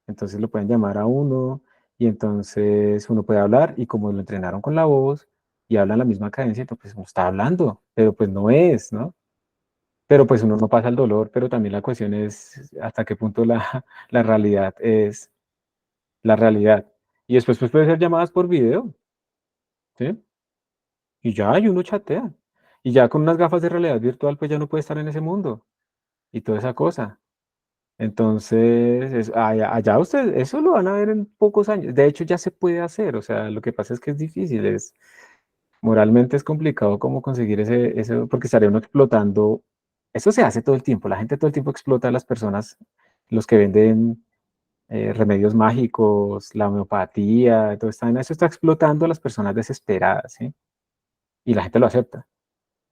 Entonces lo pueden llamar a uno y entonces uno puede hablar y como lo entrenaron con la voz y hablan la misma cadencia, entonces pues uno está hablando, pero pues no es, ¿no? Pero pues uno no pasa el dolor, pero también la cuestión es hasta qué punto la realidad es la realidad. Y después pues puede ser llamadas por video, ¿sí? Y ya, y uno chatea. Y ya con unas gafas de realidad virtual pues ya no puede estar en ese mundo y toda esa cosa. Entonces, allá ustedes, eso lo van a ver en pocos años. De hecho, ya se puede hacer. O sea, lo que pasa es que es difícil, moralmente es complicado como conseguir ese, porque estaría uno explotando. Eso se hace todo el tiempo. La gente todo el tiempo explota a las personas, los que venden remedios mágicos, la homeopatía, todo eso está explotando a las personas desesperadas, ¿sí? Y la gente lo acepta.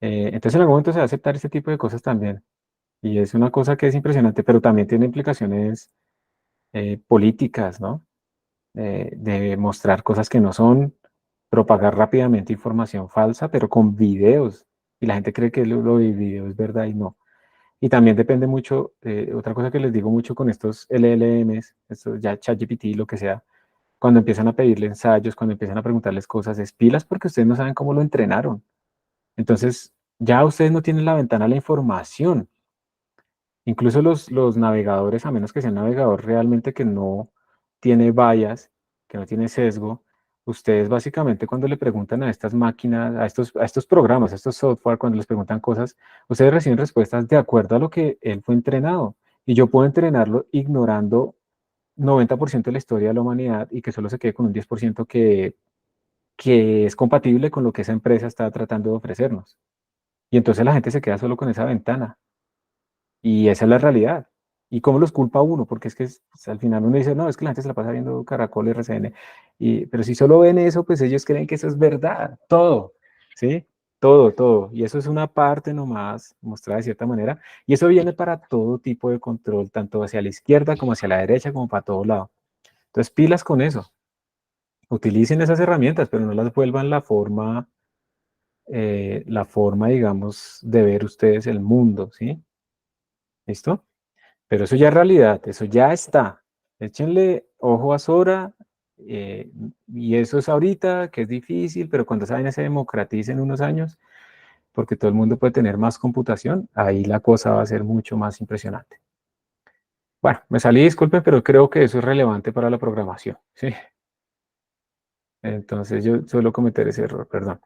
Entonces, en algún momento se va a aceptar ese tipo de cosas también. Y es una cosa que es impresionante, pero también tiene implicaciones políticas, ¿no? De mostrar cosas que no son, propagar rápidamente información falsa, pero con videos. Y la gente cree que lo de video es verdad y no. Y también depende mucho, otra cosa que les digo mucho con estos LLMs, estos ya ChatGPT, lo que sea, cuando empiezan a pedirle ensayos, cuando empiezan a preguntarles cosas, es pilas porque ustedes no saben cómo lo entrenaron. Entonces, ya ustedes no tienen la ventana a la información. Incluso los navegadores, a menos que sea un navegador realmente que no tiene bias, que no tiene sesgo, ustedes básicamente cuando le preguntan a estas máquinas, a estos programas, a estos software, cuando les preguntan cosas, ustedes reciben respuestas de acuerdo a lo que él fue entrenado. Y yo puedo entrenarlo ignorando 90% de la historia de la humanidad y que solo se quede con un 10% que es compatible con lo que esa empresa está tratando de ofrecernos. Y entonces la gente se queda solo con esa ventana. Y esa es la realidad. ¿Y cómo los culpa uno? Porque es que pues, al final uno dice, no, es que la gente se la pasa viendo Caracol, RCN. Pero si solo ven eso, pues ellos creen que eso es verdad. Todo, ¿sí? Todo, todo. Y eso es una parte nomás, mostrada de cierta manera. Y eso viene para todo tipo de control, tanto hacia la izquierda como hacia la derecha, como para todo lado. Entonces, pilas con eso. Utilicen esas herramientas, pero no las vuelvan la forma, digamos, de ver ustedes el mundo, ¿sí? ¿Listo? Pero eso ya es realidad, eso ya está. Échenle ojo a Sora, eh, y eso es ahorita, que es difícil, pero cuando esa vaina se democratice en unos años, porque todo el mundo puede tener más computación, ahí la cosa va a ser mucho más impresionante. Bueno, me salí, disculpen, pero creo que eso es relevante para la programación, ¿sí? Entonces yo suelo cometer ese error, perdón.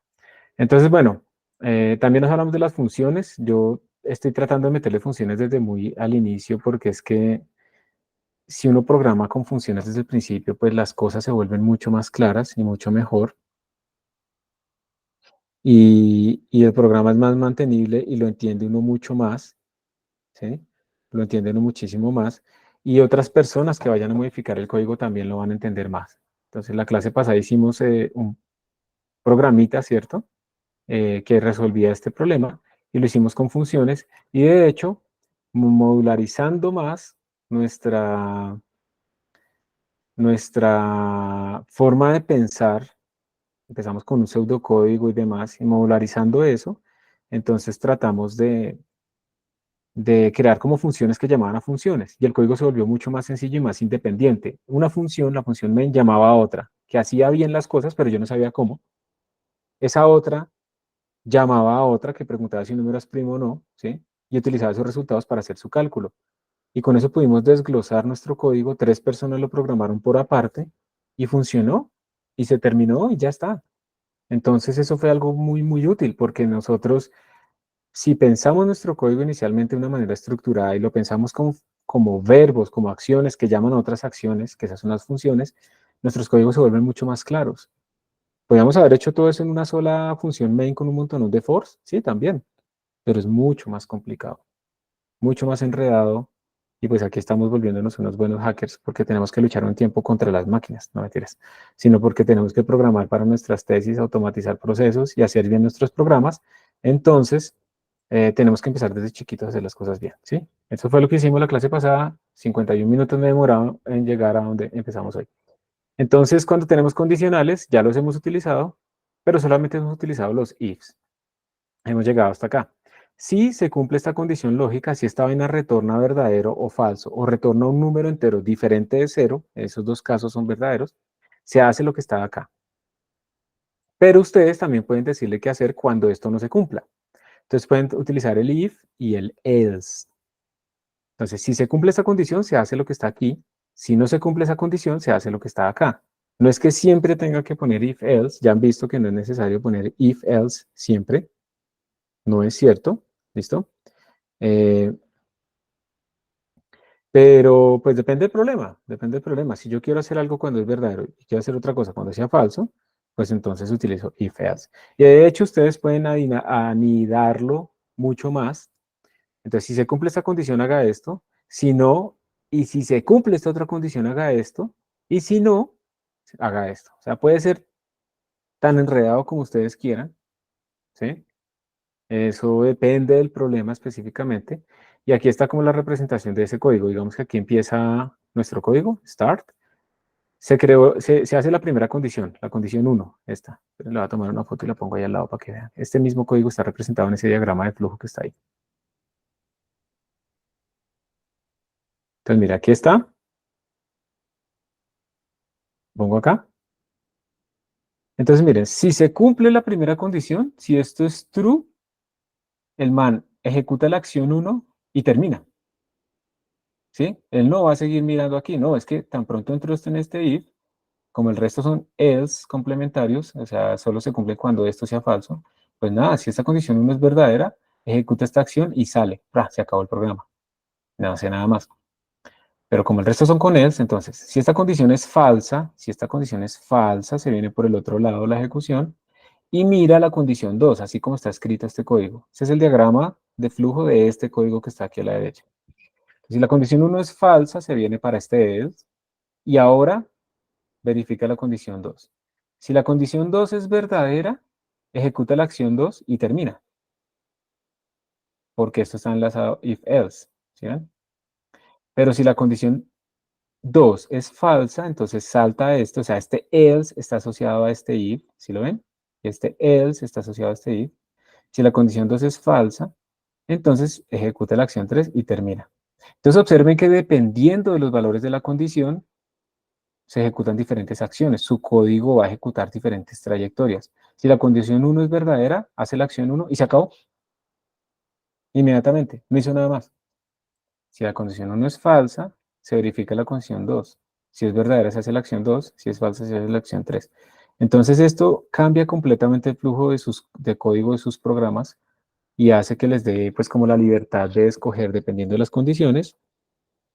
Entonces, bueno, también nos hablamos de las funciones. Yo estoy tratando de meterle funciones desde muy al inicio porque es que si uno programa con funciones desde el principio, pues las cosas se vuelven mucho más claras y mucho mejor. Y el programa es más mantenible y lo entiende uno mucho más, ¿sí? Lo entiende uno muchísimo más. Y otras personas que vayan a modificar el código también lo van a entender más. Entonces, la clase pasada hicimos un programita, ¿cierto? Que resolvía este problema y lo hicimos con funciones y de hecho, modularizando más nuestra forma de pensar, empezamos con un pseudocódigo y demás, y modularizando eso, entonces tratamos de crear como funciones que llamaban a funciones, y el código se volvió mucho más sencillo y más independiente. Una función, la función main, llamaba a otra, que hacía bien las cosas, pero yo no sabía cómo. Esa otra llamaba a otra que preguntaba si un número es primo o no, ¿sí? Y utilizaba esos resultados para hacer su cálculo. Y con eso pudimos desglosar nuestro código, 3 personas lo programaron por aparte y funcionó y se terminó y ya está. Entonces eso fue algo muy, muy útil porque nosotros, si pensamos nuestro código inicialmente de una manera estructurada y lo pensamos como verbos, como acciones que llaman a otras acciones, que esas son las funciones, nuestros códigos se vuelven mucho más claros. Podríamos haber hecho todo eso en una sola función main con un montón de for's, sí, también, pero es mucho más complicado, mucho más enredado. Y pues aquí estamos volviéndonos unos buenos hackers porque tenemos que luchar un tiempo contra las máquinas, no mentiras, sino porque tenemos que programar para nuestras tesis, automatizar procesos y hacer bien nuestros programas. Entonces, tenemos que empezar desde chiquitos a hacer las cosas bien, ¿sí? Eso fue lo que hicimos la clase pasada. 51 minutos me demoraron en llegar a donde empezamos hoy. Entonces, cuando tenemos condicionales, ya los hemos utilizado, pero solamente hemos utilizado los ifs. Hemos llegado hasta acá. Si se cumple esta condición lógica, si esta vaina retorna verdadero o falso, o retorna un número entero diferente de 0, esos dos casos son verdaderos, se hace lo que está acá. Pero ustedes también pueden decirle qué hacer cuando esto no se cumpla. Entonces pueden utilizar el if y el else. Entonces, si se cumple esta condición, se hace lo que está aquí. Si no se cumple esa condición, se hace lo que está acá. No es que siempre tenga que poner if else. Ya han visto que no es necesario poner if else siempre. No es cierto. ¿Listo? Eh, pero pues depende del problema. Depende del problema. Si yo quiero hacer algo cuando es verdadero y quiero hacer otra cosa cuando sea falso, pues entonces utilizo if else. Y de hecho, ustedes pueden anidarlo mucho más. Entonces, si se cumple esta condición, haga esto. Si no, y si se cumple esta otra condición, haga esto. Y si no, haga esto. O sea, puede ser tan enredado como ustedes quieran, ¿sí? Eso depende del problema específicamente. Y aquí está como la representación de ese código. Digamos que aquí empieza nuestro código, start. Se creó, se hace la primera condición, la condición 1, esta. Le voy a tomar una foto y la pongo ahí al lado para que vean. Este mismo código está representado en ese diagrama de flujo que está ahí. Entonces, mira, aquí está. Pongo acá. Entonces, miren, si se cumple la primera condición, si esto es true, el man ejecuta la acción 1 y termina. ¿Sí? Él no va a seguir mirando aquí, no, es que tan pronto entró esto en este if, como el resto son else complementarios, o sea, solo se cumple cuando esto sea falso, pues nada, si esta condición 1 es verdadera, ejecuta esta acción y sale, ¡pra! Se acabó el programa, no hace nada más. Pero como el resto son con else, entonces, si esta condición es falsa, si esta condición es falsa, se viene por el otro lado la ejecución, y mira la condición 2, así como está escrito este código. Ese es el diagrama de flujo de este código que está aquí a la derecha. Si la condición 1 es falsa, se viene para este else, y ahora verifica la condición 2. Si la condición 2 es verdadera, ejecuta la acción 2 y termina, porque esto está enlazado if else, ¿sí ven? Pero si la condición 2 es falsa, entonces salta esto, o sea, este else está asociado a este if, ¿sí lo ven? Este else está asociado a este if. Si la condición 2 es falsa, entonces ejecuta la acción 3 y termina. Entonces observen que dependiendo de los valores de la condición, se ejecutan diferentes acciones. Su código va a ejecutar diferentes trayectorias. Si la condición 1 es verdadera, hace la acción 1 y se acabó. Inmediatamente, no hizo nada más. Si la condición 1 es falsa, se verifica la condición 2. Si es verdadera, se hace la acción 2. Si es falsa, se hace la acción 3. Entonces esto cambia completamente el flujo de código de sus programas y hace que les dé pues como la libertad de escoger, dependiendo de las condiciones,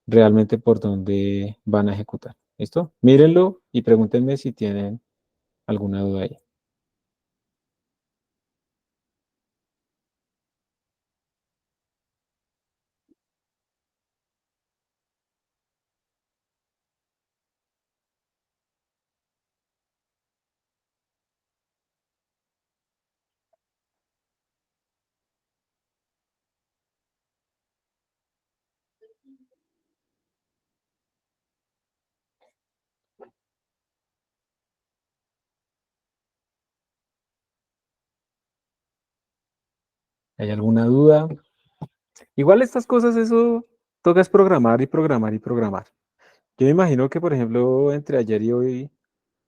realmente por dónde van a ejecutar. ¿Listo? Mírenlo y pregúntenme si tienen alguna duda ahí. ¿Hay alguna duda? Igual estas cosas, eso toca es programar y programar y programar. Yo me imagino que, por ejemplo, entre ayer y hoy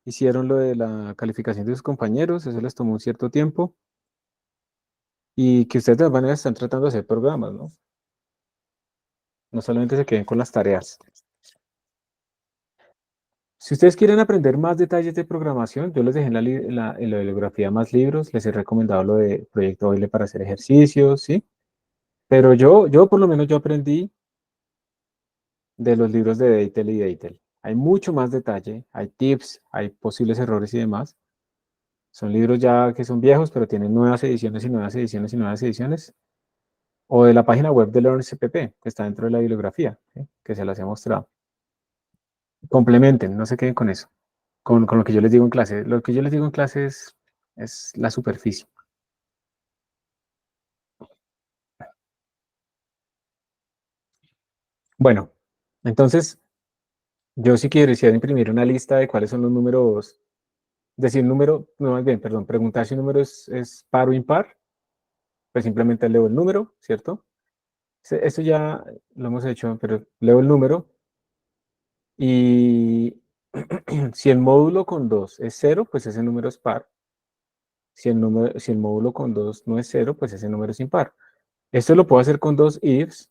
hicieron lo de la calificación de sus compañeros, eso les tomó un cierto tiempo, y que ustedes de todas maneras están tratando de hacer programas, ¿no? No solamente se queden con las tareas. Si ustedes quieren aprender más detalles de programación, yo les dejé en la bibliografía más libros, les he recomendado lo de Proyecto Oile para hacer ejercicios, ¿sí? Pero yo por lo menos yo aprendí de los libros de Deitel y Deitel. Hay mucho más detalle, hay tips, hay posibles errores y demás. Son libros ya que son viejos, pero tienen nuevas ediciones y nuevas ediciones y nuevas ediciones. O de la página web de LearnCPP, que está dentro de la bibliografía, ¿sí? Que se las he mostrado. Complementen, no se queden con eso, con lo que yo les digo en clase. Lo que yo les digo en clase es la superficie. Bueno, entonces, yo sí quisiera imprimir una lista de cuáles son los números, decir número, no más bien, perdón, preguntar si un número es par o impar, pues simplemente leo el número, ¿cierto? Esto ya lo hemos hecho, pero leo el número y si el módulo con 2 es cero, pues ese número es par. Si el módulo con 2 no es cero, pues ese número es impar. Esto lo puedo hacer con dos ifs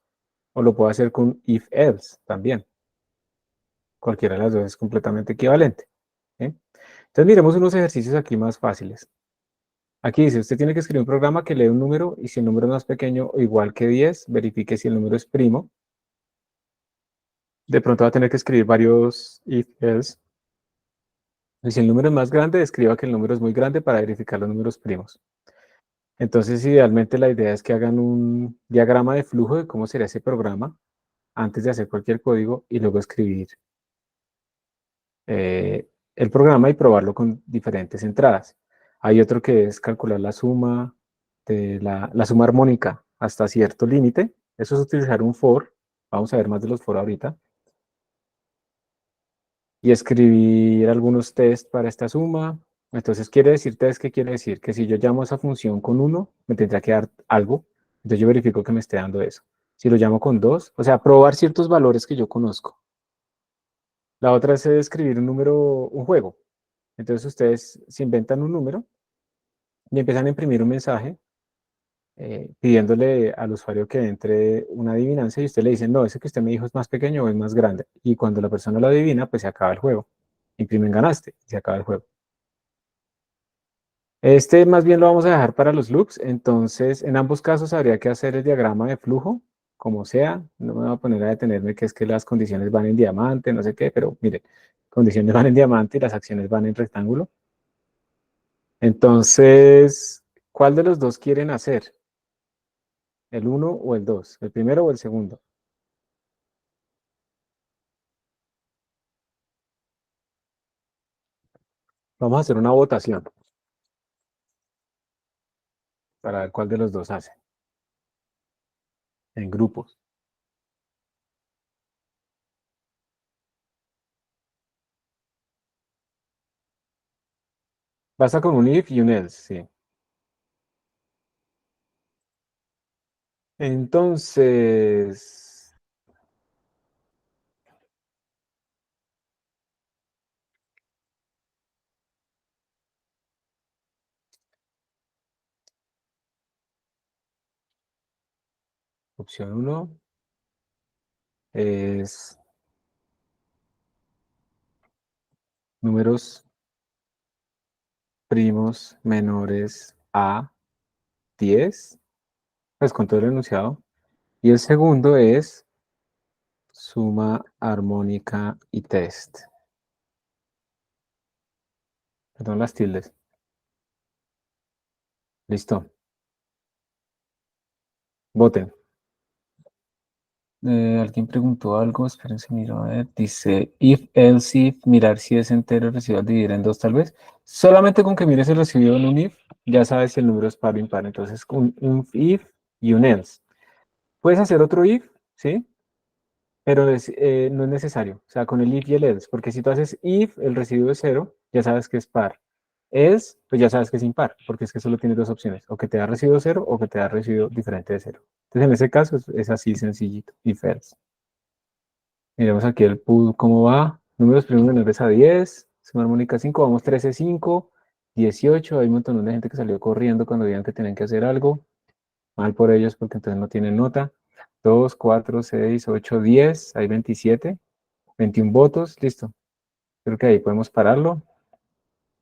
o lo puedo hacer con if else también. Cualquiera de las dos es completamente equivalente. ¿Sí? Entonces miremos unos ejercicios aquí más fáciles. Aquí dice, usted tiene que escribir un programa que lee un número y si el número es más pequeño o igual que 10, verifique si el número es primo. De pronto va a tener que escribir varios if else. Y si el número es más grande, escriba que el número es muy grande para verificar los números primos. Entonces, idealmente la idea es que hagan un diagrama de flujo de cómo sería ese programa antes de hacer cualquier código y luego escribir el programa y probarlo con diferentes entradas. Hay otro que es calcular la suma de la suma armónica hasta cierto límite. Eso es utilizar un for. Vamos a ver más de los for ahorita. Y escribir algunos test para esta suma. Entonces, quiere decir test, ¿qué quiere decir? Que si yo llamo a esa función con 1, me tendrá que dar algo. Entonces, yo verifico que me esté dando eso. Si lo llamo con 2, o sea, probar ciertos valores que yo conozco. La otra es escribir un número, un juego. Entonces, ustedes se inventan un número y empiezan a imprimir un mensaje pidiéndole al usuario que entre una adivinancia y usted le dice, no, ese que usted me dijo es más pequeño o es más grande. Y cuando la persona lo adivina, pues se acaba el juego. Imprimen ganaste y se acaba el juego. Este más bien lo vamos a dejar para los loops, entonces en ambos casos habría que hacer el diagrama de flujo, como sea, no me voy a poner a detenerme que es que las condiciones van en diamante, no sé qué, pero mire, condiciones van en diamante y las acciones van en rectángulo. Entonces, ¿cuál de los dos quieren hacer? ¿El uno o el 2? ¿El primero o el segundo? Vamos a hacer una votación para ver cuál de los dos hace, en grupos. Basta con un if y un else, sí. Entonces, opción 1 es números primos menores a 10, pues con todo el enunciado. Y el segundo es suma armónica y test. Perdón, las tildes. Listo. Voten. Alguien preguntó algo, espérense, miro a ver. Dice, if, else, if, mirar si es entero, residual, dividir en dos, tal vez. Solamente con que mires el residuo en un if, ya sabes si el número es par o impar. Entonces, un if y un else. Puedes hacer otro if, ¿sí? Pero no es necesario. O sea, con el if y el else. Porque si tú haces if, el residuo es 0, ya sabes que es par. Else, pues ya sabes que es impar, porque es que solo tienes dos opciones. O que te da residuo 0 o que te da residuo diferente de 0. Entonces, en ese caso, es así sencillito. If, else. Miremos aquí el pool, cómo va. Números primos menores a 10. Suma armónica 5. Vamos 13, 5. 18. Hay un montón de gente que salió corriendo cuando vieron que tenían que hacer algo. Mal por ellos porque entonces no tienen nota. 2, 4, 6, 8, 10. Hay 27. 21 votos. Listo. Creo que ahí podemos pararlo.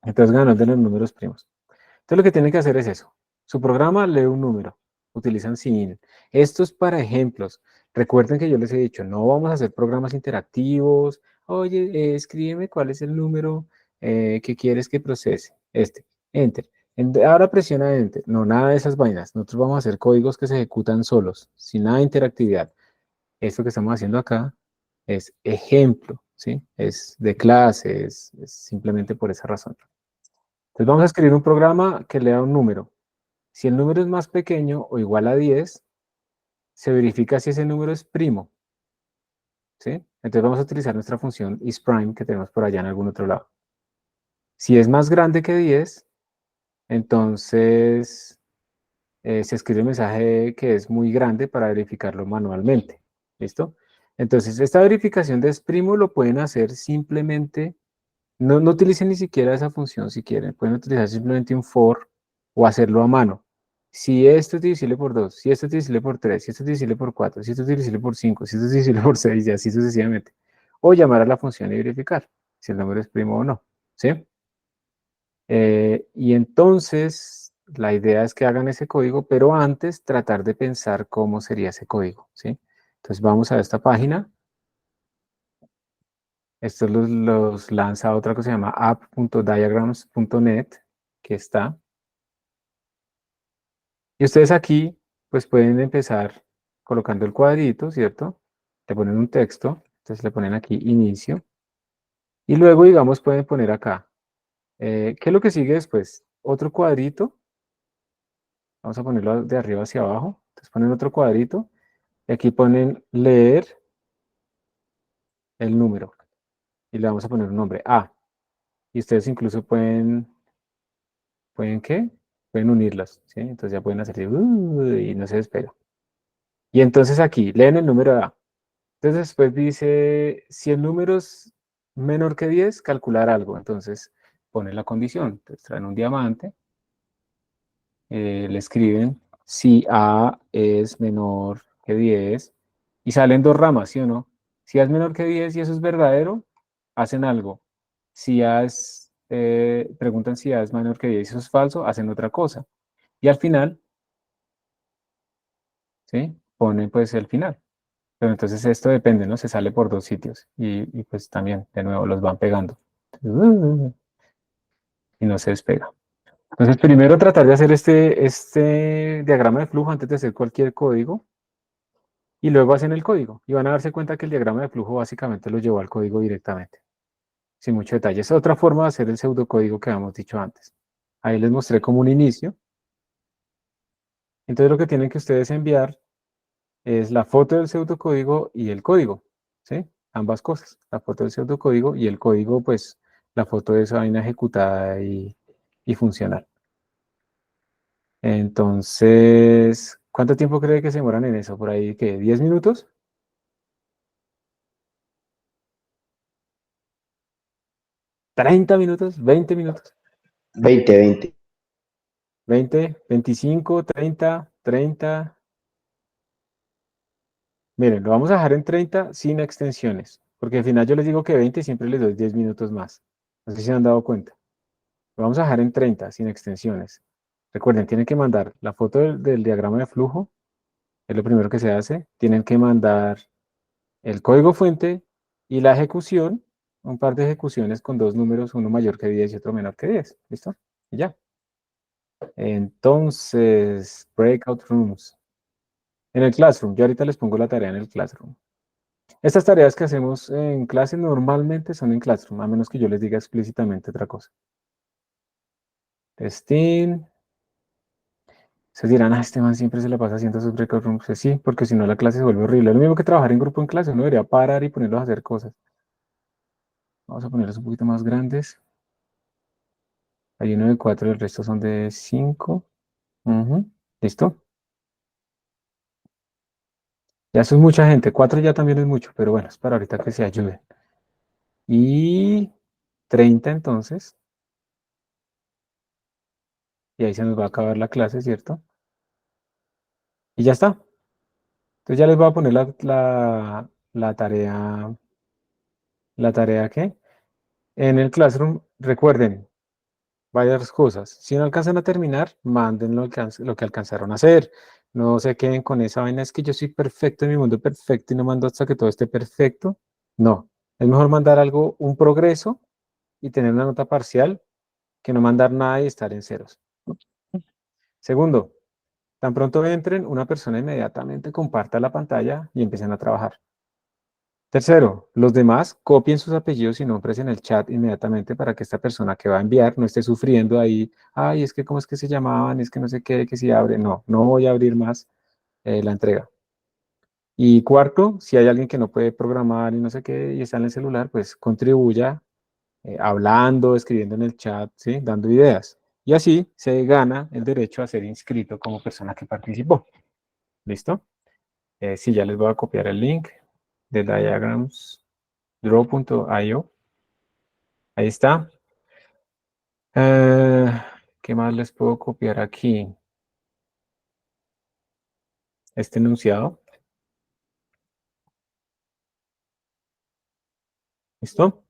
Entonces ganó el de los números primos. Entonces lo que tienen que hacer es eso. Su programa lee un número. Utilizan sin. Esto es para ejemplos. Recuerden que yo les he dicho, no vamos a hacer programas interactivos. Oye, escríbeme cuál es el número que quieres que procese. Este. Enter. Ahora presiona Enter. No, nada de esas vainas. Nosotros vamos a hacer códigos que se ejecutan solos, sin nada de interactividad. Esto que estamos haciendo acá es ejemplo, ¿sí? Es de clase, es simplemente por esa razón. Entonces vamos a escribir un programa que lea un número. Si el número es más pequeño o igual a 10, se verifica si ese número es primo, ¿sí? Entonces vamos a utilizar nuestra función isPrime que tenemos por allá en algún otro lado. Si es más grande que 10, entonces se escribe el mensaje que es muy grande para verificarlo manualmente. ¿Listo? Entonces esta verificación de es primo lo pueden hacer simplemente. No utilicen ni siquiera esa función si quieren. Pueden utilizar simplemente un for o hacerlo a mano. Si esto es divisible por 2, si esto es divisible por 3, si esto es divisible por 4, si esto es divisible por 5, si esto es divisible por 6 y así sucesivamente. O llamar a la función y verificar si el número es primo o no. ¿Sí? Y entonces la idea es que hagan ese código, pero antes tratar de pensar cómo sería ese código. ¿Sí? Entonces vamos a esta página. Esto los lanza a otra que se llama app.diagrams.net, que está. Y ustedes aquí, pues pueden empezar colocando el cuadrito, ¿cierto? Le ponen un texto, entonces le ponen aquí inicio. Y luego, digamos, pueden poner acá. ¿Qué es lo que sigue después? Otro cuadrito. Vamos a ponerlo de arriba hacia abajo. Entonces ponen otro cuadrito. Y aquí ponen leer el número. Y le vamos a poner un nombre, A. Y ustedes incluso ¿pueden qué? Pueden unirlas, ¿sí? Entonces ya pueden hacer y no se despega. Y entonces aquí, leen el número A. Entonces después dice, si el número es menor que 10, calcular algo. Entonces ponen la condición. Entonces traen un diamante, le escriben si A es menor que 10 y salen dos ramas, ¿sí o no? Si A es menor que 10 y eso es verdadero, hacen algo. Si A es, preguntan si A es menor que 10 y eso es falso, hacen otra cosa. Y al final, ¿sí? Ponen pues el final. Pero entonces esto depende, ¿no? Se sale por dos sitios y pues también, de nuevo, los van pegando. Y no se despega. Entonces, primero tratar de hacer este diagrama de flujo antes de hacer cualquier código. Y luego hacen el código. Y van a darse cuenta que el diagrama de flujo básicamente lo llevó al código directamente. Sin mucho detalle. Es otra forma de hacer el pseudocódigo que habíamos dicho antes. Ahí les mostré como un inicio. Entonces lo que tienen que ustedes enviar es la foto del pseudocódigo y el código, ¿sí? Ambas cosas, la foto del pseudocódigo y el código, pues la foto de esa vaina ejecutada y funcional. Entonces, ¿cuánto tiempo cree que se demoran en eso? ¿Por ahí qué? ¿10 minutos? ¿30 minutos? ¿20 minutos? 20. 20, 25, 30, 30. Miren, lo vamos a dejar en 30 sin extensiones, porque al final yo les digo que 20 y siempre les doy 10 minutos más. No sé si se han dado cuenta. Lo vamos a dejar en 30 sin extensiones. Recuerden, tienen que mandar la foto del diagrama de flujo, es lo primero que se hace. Tienen que mandar el código fuente y la ejecución, un par de ejecuciones con dos números, uno mayor que 10 y otro menor que 10. ¿Listo? Y ya. Entonces, breakout rooms. En el Classroom, yo ahorita les pongo la tarea en el Classroom. Estas tareas que hacemos en clase normalmente son en Classroom, a menos que yo les diga explícitamente otra cosa. Testing. Se dirán, este man siempre se la pasa haciendo sus breakout rooms. Pues sí, porque si no la clase se vuelve horrible. Es lo mismo que trabajar en grupo en clase, uno debería parar y ponerlos a hacer cosas. Vamos a ponerlos un poquito más grandes. Hay uno de 4 y el resto son de 5. ¿Listo? Ya eso es mucha gente. 4 ya también es mucho, pero bueno, es para ahorita que se ayuden. Y 30 entonces. Y ahí se nos va a acabar la clase, ¿cierto? Y ya está. Entonces ya les voy a poner la tarea. ¿La tarea qué? En el Classroom, recuerden, varias cosas. Si no alcanzan a terminar, manden lo que alcanzaron a hacer. No se queden con esa vaina, es que yo soy perfecto en mi mundo perfecto y no mando hasta que todo esté perfecto. No, es mejor mandar algo, un progreso y tener una nota parcial que no mandar nada y estar en ceros. Segundo, tan pronto entren, una persona inmediatamente comparta la pantalla y empiecen a trabajar. Tercero, los demás copien sus apellidos y nombres en el chat inmediatamente para que esta persona que va a enviar no esté sufriendo ahí. Ay, es que cómo es que se llamaban, es que no sé qué, que si abre. No, no voy a abrir más la entrega. Y cuarto, si hay alguien que no puede programar y no sé qué y está en el celular, pues contribuya hablando, escribiendo en el chat, ¿sí? Dando ideas. Y así se gana el derecho a ser inscrito como persona que participó. ¿Listo? Sí, ya les voy a copiar el link de diagrams. Draw.io. Ahí está. ¿Qué más les puedo copiar aquí? Este enunciado. ¿Listo?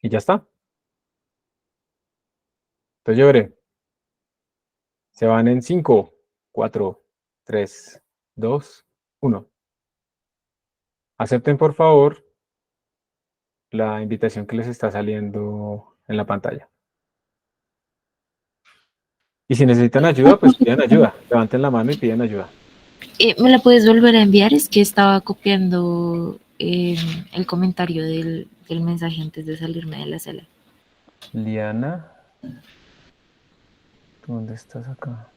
Y ya está. Entonces yo veré. Se van en 5, 4, 3, 2, 1. Acepten por favor la invitación que les está saliendo en la pantalla. Y si necesitan ayuda, pues pidan ayuda. Levanten la mano y piden ayuda. ¿Me la puedes volver a enviar? Es que estaba copiando el comentario del mensaje antes de salirme de la sala. Liana, ¿tú dónde estás acá?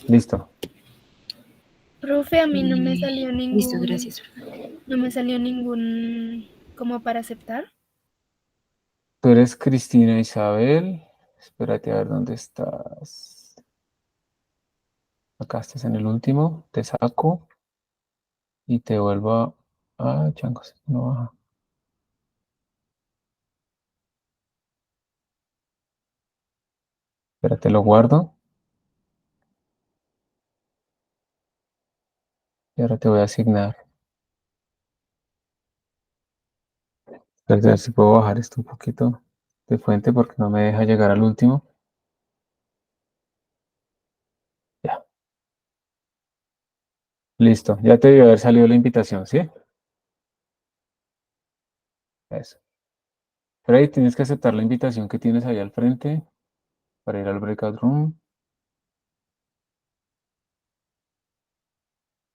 Listo. Profe, a mí no me salió Listo, gracias. no me salió ningún como para aceptar. Tú eres Cristina Isabel. Espérate a ver dónde estás. Acá estás en el último. Te saco y te vuelvo a... Ah, changos, no baja. Espérate, lo guardo. Y ahora te voy a asignar. Espérate a ver si puedo bajar esto un poquito de fuente porque no me deja llegar al último. Ya. Listo. Ya te debió haber salido la invitación, ¿sí? Eso. Pero ahí tienes que aceptar la invitación que tienes ahí al frente para ir al breakout room.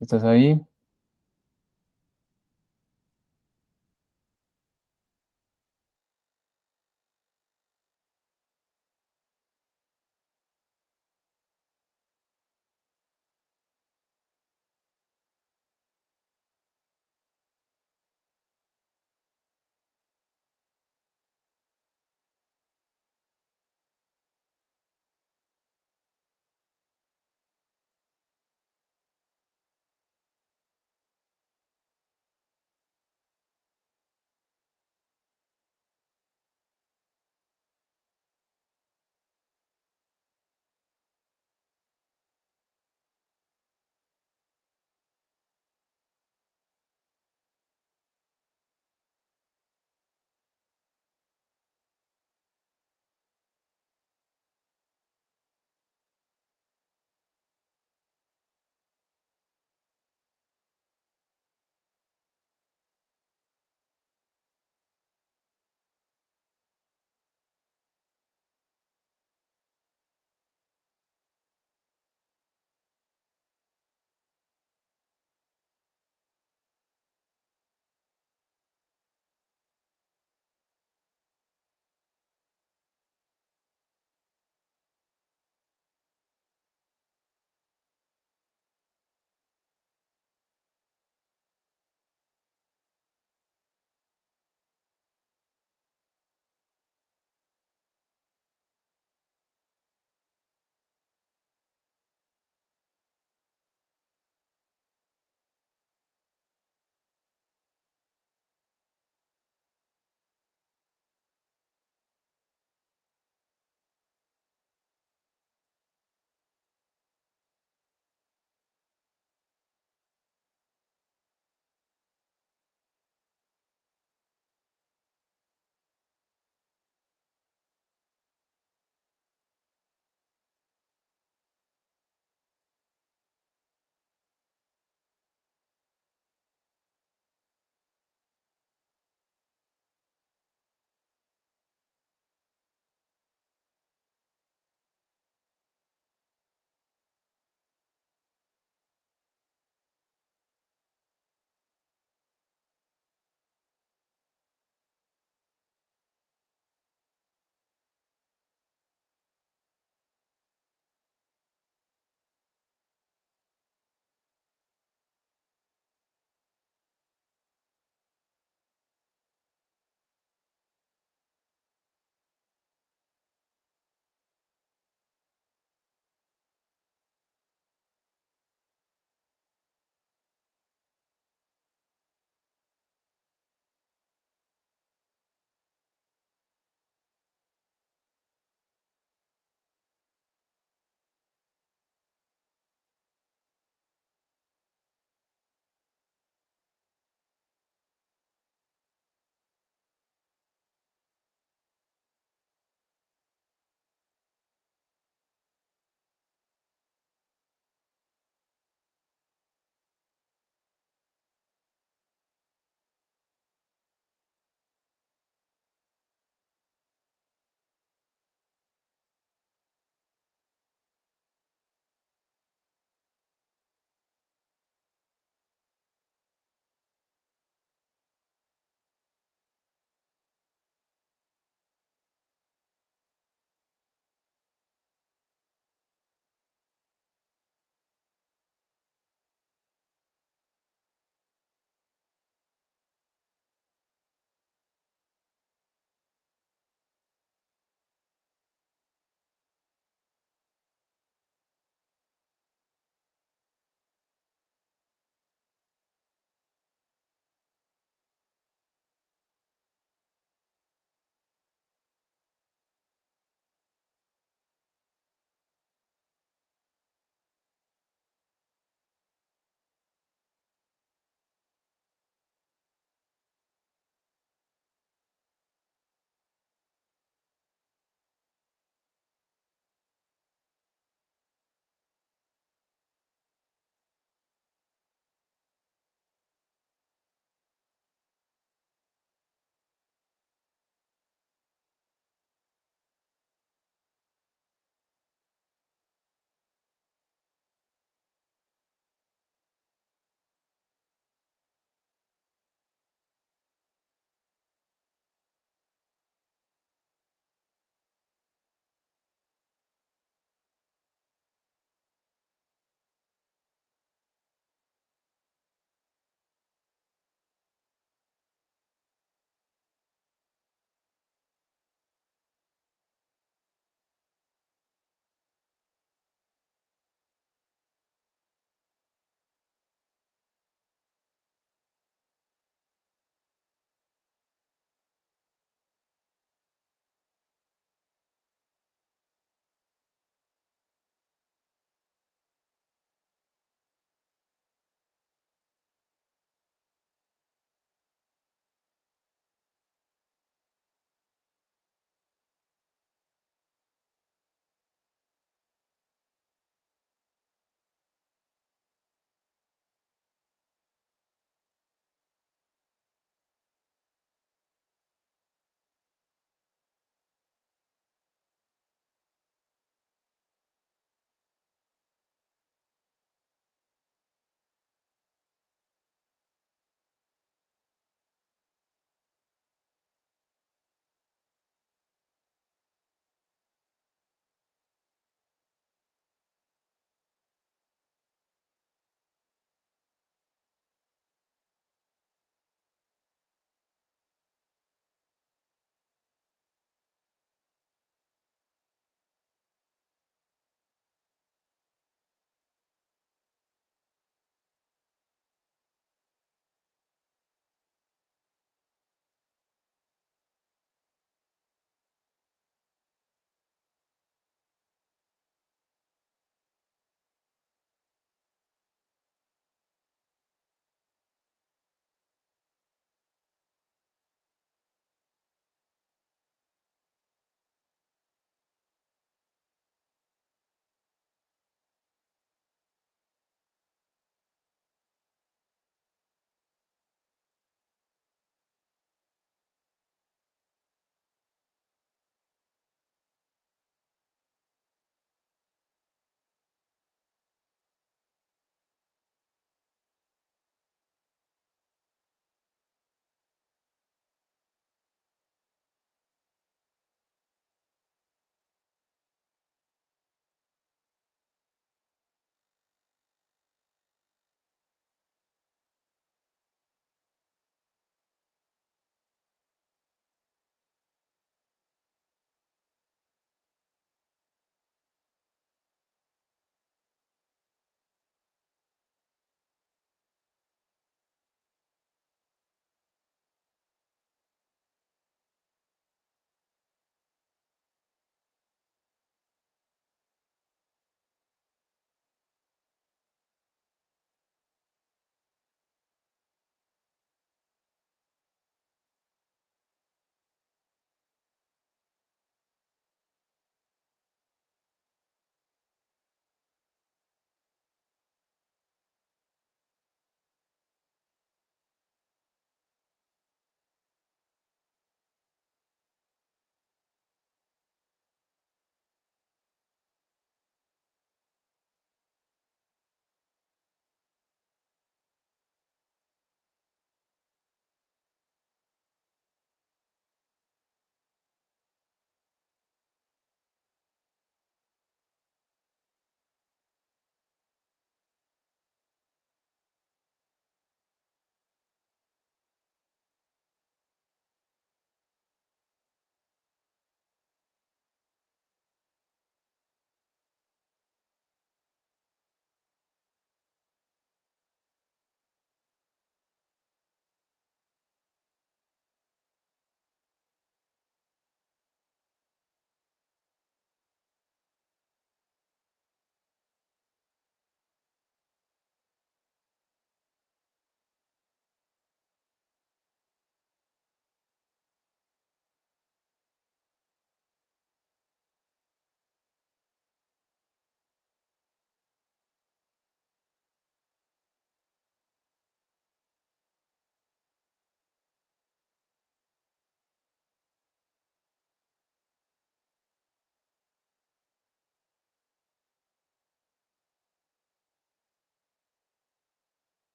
¿Estás ahí?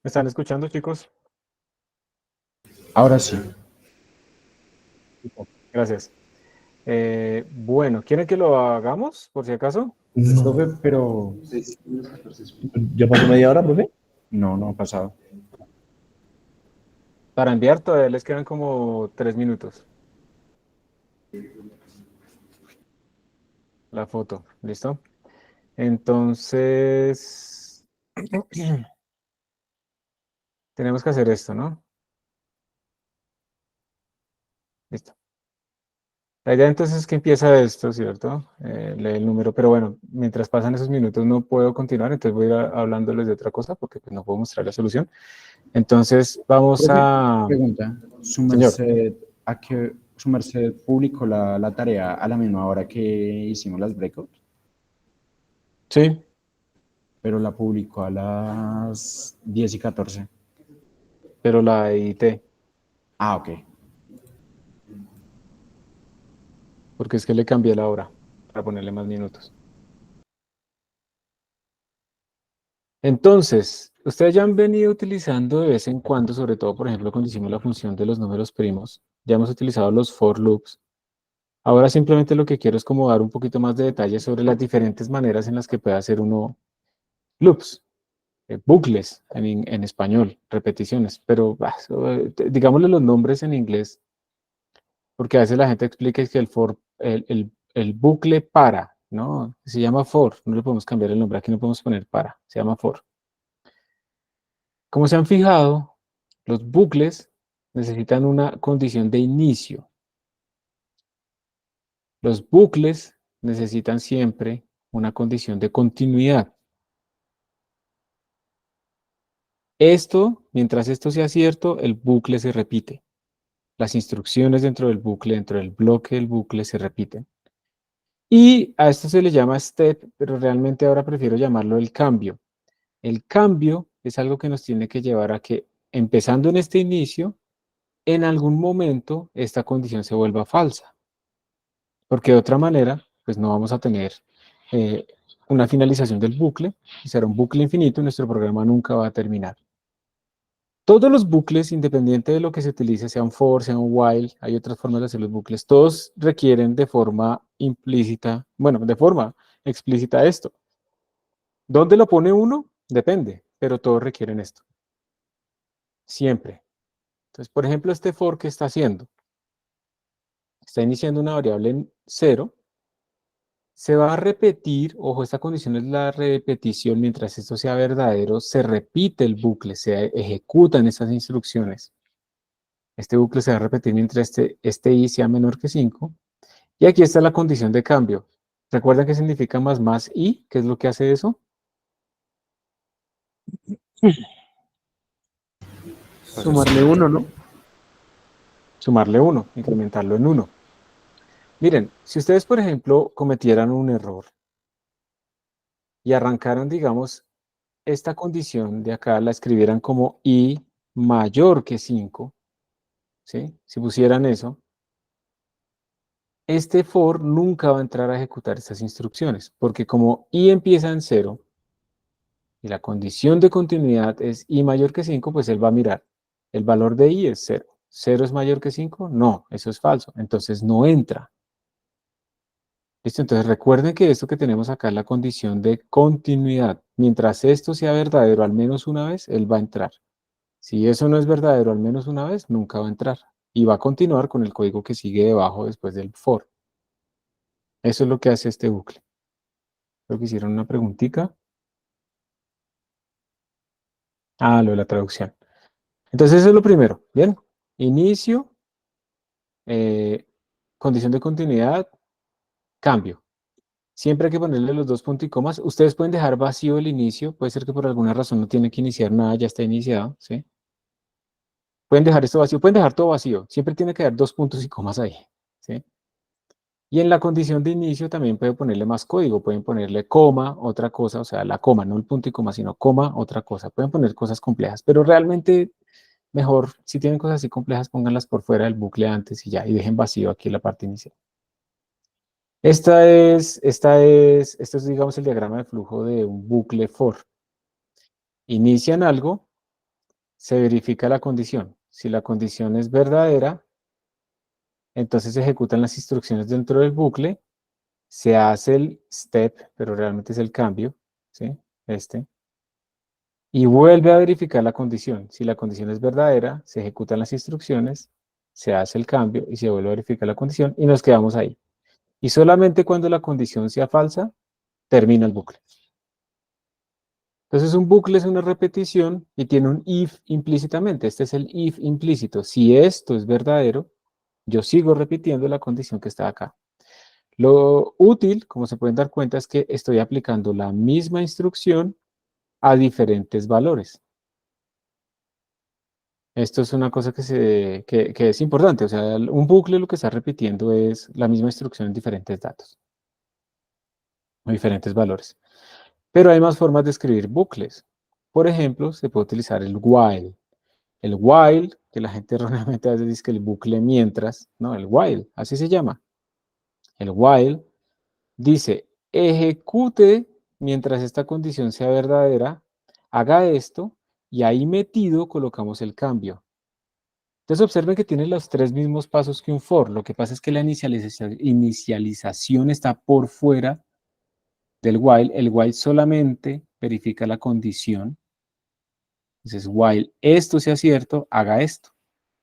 ¿Me están escuchando, chicos? Ahora sí. Gracias. Bueno, ¿quieren que lo hagamos, por si acaso? Profe, pero... ¿Ya pasó media hora, profe? No, no ha pasado. Para enviar todavía les quedan como 3 minutos. La foto, ¿listo? Entonces, tenemos que hacer esto, ¿no? Listo. La idea entonces es que empieza esto, ¿cierto? Lee el número, pero bueno, mientras pasan esos minutos no puedo continuar, entonces voy a ir hablándoles de otra cosa porque pues, no puedo mostrar la solución. Entonces, vamos Profe, a... pregunta. Señor, ¿Su merced publicó la tarea a la misma hora que hicimos las breakouts? sí, Pero la publicó a las 10:14. pero la edité, Ah, ok. porque es que le cambié la hora para ponerle más minutos. Entonces, ustedes ya han venido utilizando de vez en cuando, sobre todo, por ejemplo, cuando hicimos la función de los números primos, ya hemos utilizado los for loops. Ahora simplemente lo que quiero es como dar un poquito más de detalle sobre las diferentes maneras en las que puede hacer uno loops, bucles en español, repeticiones, pero digámosle los nombres en inglés, porque a veces la gente explica que el bucle para, ¿no? Se llama for, no le podemos cambiar el nombre, aquí no podemos poner para, se llama for. Como se han fijado, los bucles necesitan una condición de inicio. Los bucles necesitan siempre una condición de continuidad. Mientras esto sea cierto, el bucle se repite. Las instrucciones dentro del bucle, dentro del bloque del bucle se repiten. Y a esto se le llama step, pero realmente ahora prefiero llamarlo el cambio. El cambio es algo que nos tiene que llevar a que, empezando en este inicio, en algún momento esta condición se vuelva falsa. Porque de otra manera, pues no vamos a tener eh, una finalización del bucle, y será un bucle infinito y nuestro programa nunca va a terminar. Todos los bucles, independiente de lo que se utilice, sea un for, sea un while, hay otras formas de hacer los bucles, todos requieren de forma implícita, bueno, de forma explícita esto. ¿Dónde lo pone uno? Depende, pero todos requieren esto. Siempre. Entonces, por ejemplo, este for que está haciendo, está iniciando una variable en 0, se va a repetir, ojo, esta condición es la repetición, mientras esto sea verdadero, se repite el bucle, se ejecutan estas instrucciones. Este bucle se va a repetir mientras este i sea menor que 5. Y aquí está la condición de cambio. ¿Recuerdan qué significa más i? ¿Qué es lo que hace eso? Sumarle uno, ¿no? Sumarle 1, incrementarlo en 1. Miren, si ustedes, por ejemplo, cometieran un error y arrancaran, digamos, esta condición de acá, la escribieran como i mayor que 5, ¿sí? Si pusieran eso, este for nunca va a entrar a ejecutar estas instrucciones, porque como i empieza en 0 y la condición de continuidad es i mayor que 5, pues él va a mirar, el valor de i es 0. ¿0 es mayor que 5? No, eso es falso, entonces no entra. ¿Listo? Entonces recuerden que esto que tenemos acá es la condición de continuidad. Mientras esto sea verdadero al menos una vez, él va a entrar. Si eso no es verdadero al menos una vez, nunca va a entrar. Y va a continuar con el código que sigue debajo después del for. Eso es lo que hace este bucle. Creo que hicieron una preguntita. Ah, lo de la traducción. Entonces eso es lo primero. Bien. Inicio, condición de continuidad, cambio. Siempre hay que ponerle los dos puntos y comas. Ustedes pueden dejar vacío el inicio. Puede ser que por alguna razón no tiene que iniciar nada, ya está iniciado, ¿sí? Pueden dejar esto vacío, pueden dejar todo vacío. Siempre tiene que haber dos puntos y comas ahí, ¿sí? Y en la condición de inicio también pueden ponerle más código. Pueden ponerle coma, otra cosa, o sea, la coma, no el punto y coma, sino coma, otra cosa. Pueden poner cosas complejas, pero realmente mejor, si tienen cosas así complejas, pónganlas por fuera del bucle antes y ya, y dejen vacío aquí la parte inicial. Esto es, digamos, el diagrama de flujo de un bucle for. Inician algo, se verifica la condición. Si la condición es verdadera, entonces se ejecutan las instrucciones dentro del bucle, se hace el step, pero realmente es el cambio, ¿sí? Y vuelve a verificar la condición. Si la condición es verdadera, se ejecutan las instrucciones, se hace el cambio y se vuelve a verificar la condición y nos quedamos ahí. Y solamente cuando la condición sea falsa, termina el bucle. Entonces un bucle es una repetición y tiene un if implícitamente. Este es el if implícito. Si esto es verdadero, yo sigo repitiendo la condición que está acá. Lo útil, como se pueden dar cuenta, es que estoy aplicando la misma instrucción a diferentes valores. Esto es una cosa que es importante. O sea, un bucle lo que está repitiendo es la misma instrucción en diferentes datos, o diferentes valores. Pero hay más formas de escribir bucles. Por ejemplo, se puede utilizar el while. El while, que la gente erróneamente a veces dice que el bucle mientras, no, el while, así se llama. El while dice, ejecute mientras esta condición sea verdadera, haga esto, y ahí metido colocamos el cambio. Entonces observen que tiene los tres mismos pasos que un for. Lo que pasa es que la inicialización está por fuera del while. El while solamente verifica la condición. Entonces, while esto sea cierto, haga esto,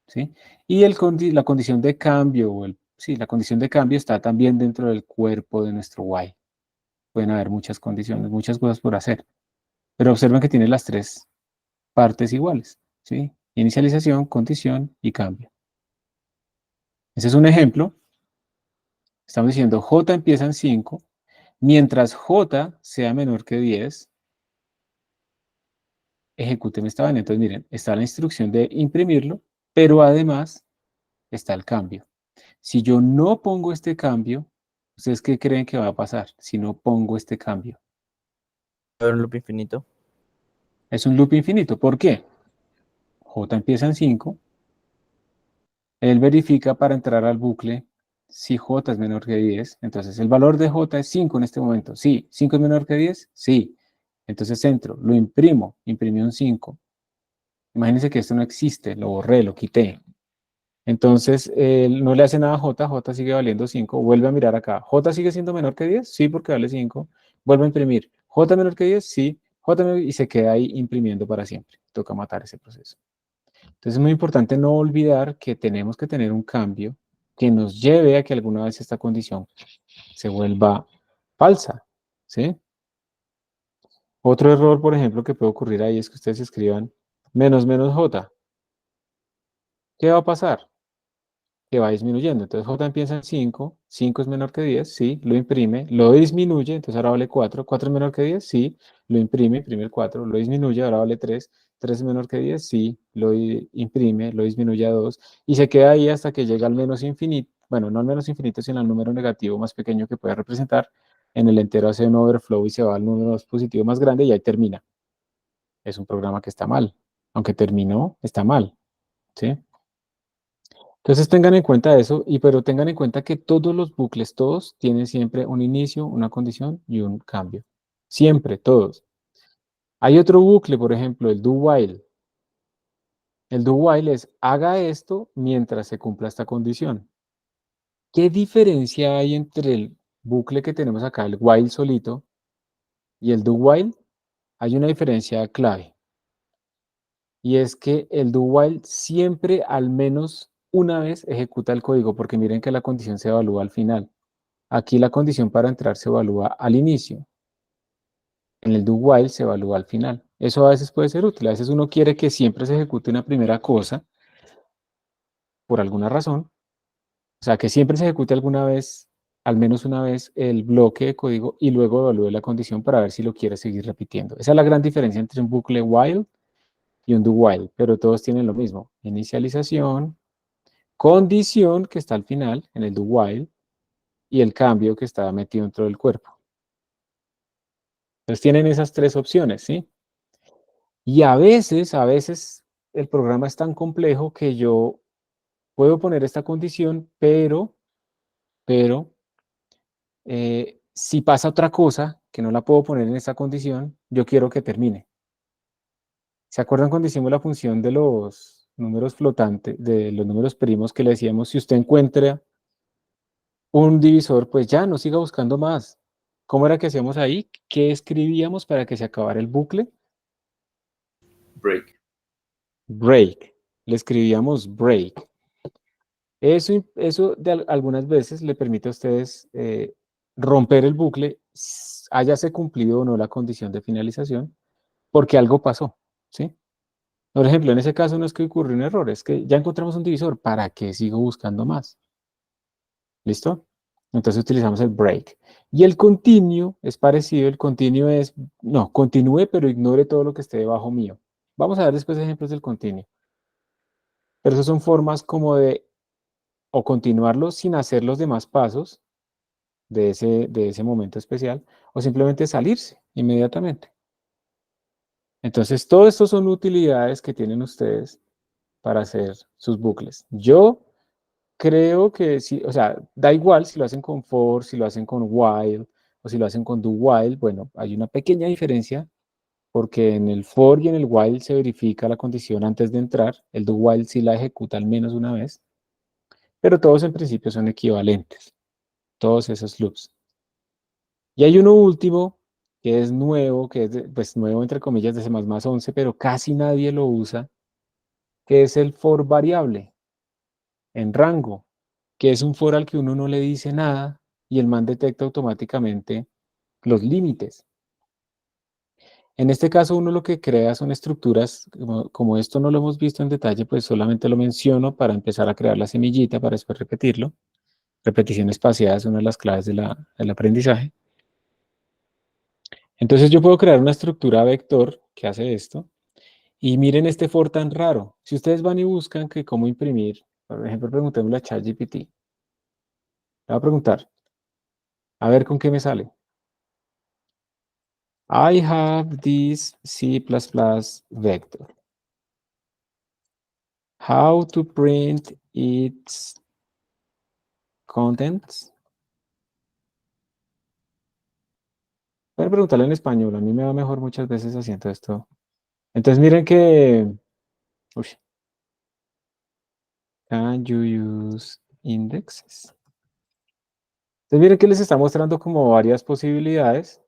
¿sí? Y la condición de cambio, sí, la condición de cambio está también dentro del cuerpo de nuestro while. Pueden haber muchas condiciones, muchas cosas por hacer. Pero observen que tiene las tres partes iguales, ¿sí? Inicialización, condición y cambio. Ese es un ejemplo. Estamos diciendo J empieza en 5, mientras J sea menor que 10, ejecuten esta vaina. Entonces, miren, está la instrucción de imprimirlo, pero además está el cambio. Si yo no pongo este cambio, ¿ustedes qué creen que va a pasar si no pongo este cambio? Un loop infinito. Es un loop infinito. ¿Por qué? J empieza en 5. Él verifica para entrar al bucle si J es menor que 10. Entonces, el valor de J es 5 en este momento. Sí. ¿5 es menor que 10? Sí. Entonces entro, lo imprimo, imprimí un 5. Imagínense que esto no existe, lo borré, lo quité. Entonces, no le hace nada a J, J sigue valiendo 5, vuelve a mirar acá. ¿J sigue siendo menor que 10? Sí, porque vale 5. Vuelve a imprimir. ¿J menor que 10? Sí. J menor, y se queda ahí imprimiendo para siempre. Toca matar ese proceso. Entonces, es muy importante no olvidar que tenemos que tener un cambio que nos lleve a que alguna vez esta condición se vuelva falsa, ¿sí? Otro error, por ejemplo, que puede ocurrir ahí es que ustedes escriban menos J. ¿Qué va a pasar? Que va disminuyendo. Entonces J empieza en 5, 5 es menor que 10, sí, lo imprime, lo disminuye, entonces ahora vale 4, 4 es menor que 10, sí, lo imprime, imprime el 4, lo disminuye, ahora vale 3, 3 es menor que 10, sí, lo imprime, lo disminuye a 2, y se queda ahí hasta que llega al menos infinito, bueno, no al menos infinito, sino al número negativo más pequeño que puede representar. En el entero hace un overflow y se va al número positivo más grande y ahí termina. Es un programa que está mal. Aunque terminó, está mal, ¿sí? Entonces tengan en cuenta eso, pero tengan en cuenta que todos los bucles, todos, tienen siempre un inicio, una condición y un cambio. Siempre, todos. Hay otro bucle, por ejemplo, el do while. El do while es haga esto mientras se cumpla esta condición. ¿Qué diferencia hay entre el bucle que tenemos acá, el while solito, y el do while? Hay una diferencia clave. Y es que el do while siempre al menos una vez ejecuta el código, porque miren que la condición se evalúa al final. Aquí la condición para entrar se evalúa al inicio. En el do while se evalúa al final. Eso a veces puede ser útil. A veces uno quiere que siempre se ejecute una primera cosa por alguna razón. O sea, que siempre se ejecute alguna vez, al menos una vez, el bloque de código y luego evalúe la condición para ver si lo quiere seguir repitiendo. Esa es la gran diferencia entre un bucle while y un do while, pero todos tienen lo mismo. Inicialización, condición que está al final en el do while y el cambio que está metido dentro del cuerpo. Entonces tienen esas tres opciones, ¿sí? Y a veces el programa es tan complejo que yo puedo poner esta condición, pero si pasa otra cosa que no la puedo poner en esta condición, yo quiero que termine. ¿Se acuerdan cuando hicimos la función de los números flotantes, de los números primos, que le decíamos, si usted encuentra un divisor, pues ya, no siga buscando más? ¿Cómo era que hacíamos ahí? ¿Qué escribíamos para que se acabara el bucle? Break. Break. Le escribíamos break. Eso algunas veces le permite a ustedes romper el bucle, hayase cumplido o no la condición de finalización, porque algo pasó, ¿sí? Por ejemplo, en ese caso no es que ocurrió un error, es que ya encontramos un divisor, ¿para qué sigo buscando más? ¿Listo? Entonces utilizamos el break. Y el continue es parecido, el continue es, no, continúe, pero ignore todo lo que esté debajo mío. Vamos a ver después ejemplos del continue. Pero esas son formas como de o continuarlo sin hacer los demás pasos de ese momento especial, o simplemente salirse inmediatamente. Entonces, todo esto son utilidades que tienen ustedes para hacer sus bucles. Yo creo que sí, o sea, da igual si lo hacen con for, si lo hacen con while, o si lo hacen con do while. Bueno, hay una pequeña diferencia, porque en el for y en el while se verifica la condición antes de entrar. El do while sí la ejecuta al menos una vez, pero todos en principio son equivalentes, todos esos loops. Y hay uno último que es nuevo, que es, pues nuevo entre comillas de C++11, pero casi nadie lo usa, que es el for variable en rango, que es un for al que uno no le dice nada y el man detecta automáticamente los límites. En este caso uno lo que crea son estructuras, como esto no lo hemos visto en detalle, pues solamente lo menciono para empezar a crear la semillita para después repetirlo. Repetición espaciada es una de las claves del aprendizaje. Entonces yo puedo crear una estructura vector que hace esto. Y miren este for tan raro. Si ustedes van y buscan que cómo imprimir, por ejemplo, preguntémosle a ChatGPT. Le voy a preguntar, a ver con qué me sale. I have this C++ vector. How to print its contents? Voy a preguntarle en español. A mí me va mejor muchas veces haciendo esto. Entonces miren que... Uy, can you use indexes? Entonces miren que les está mostrando como varias posibilidades.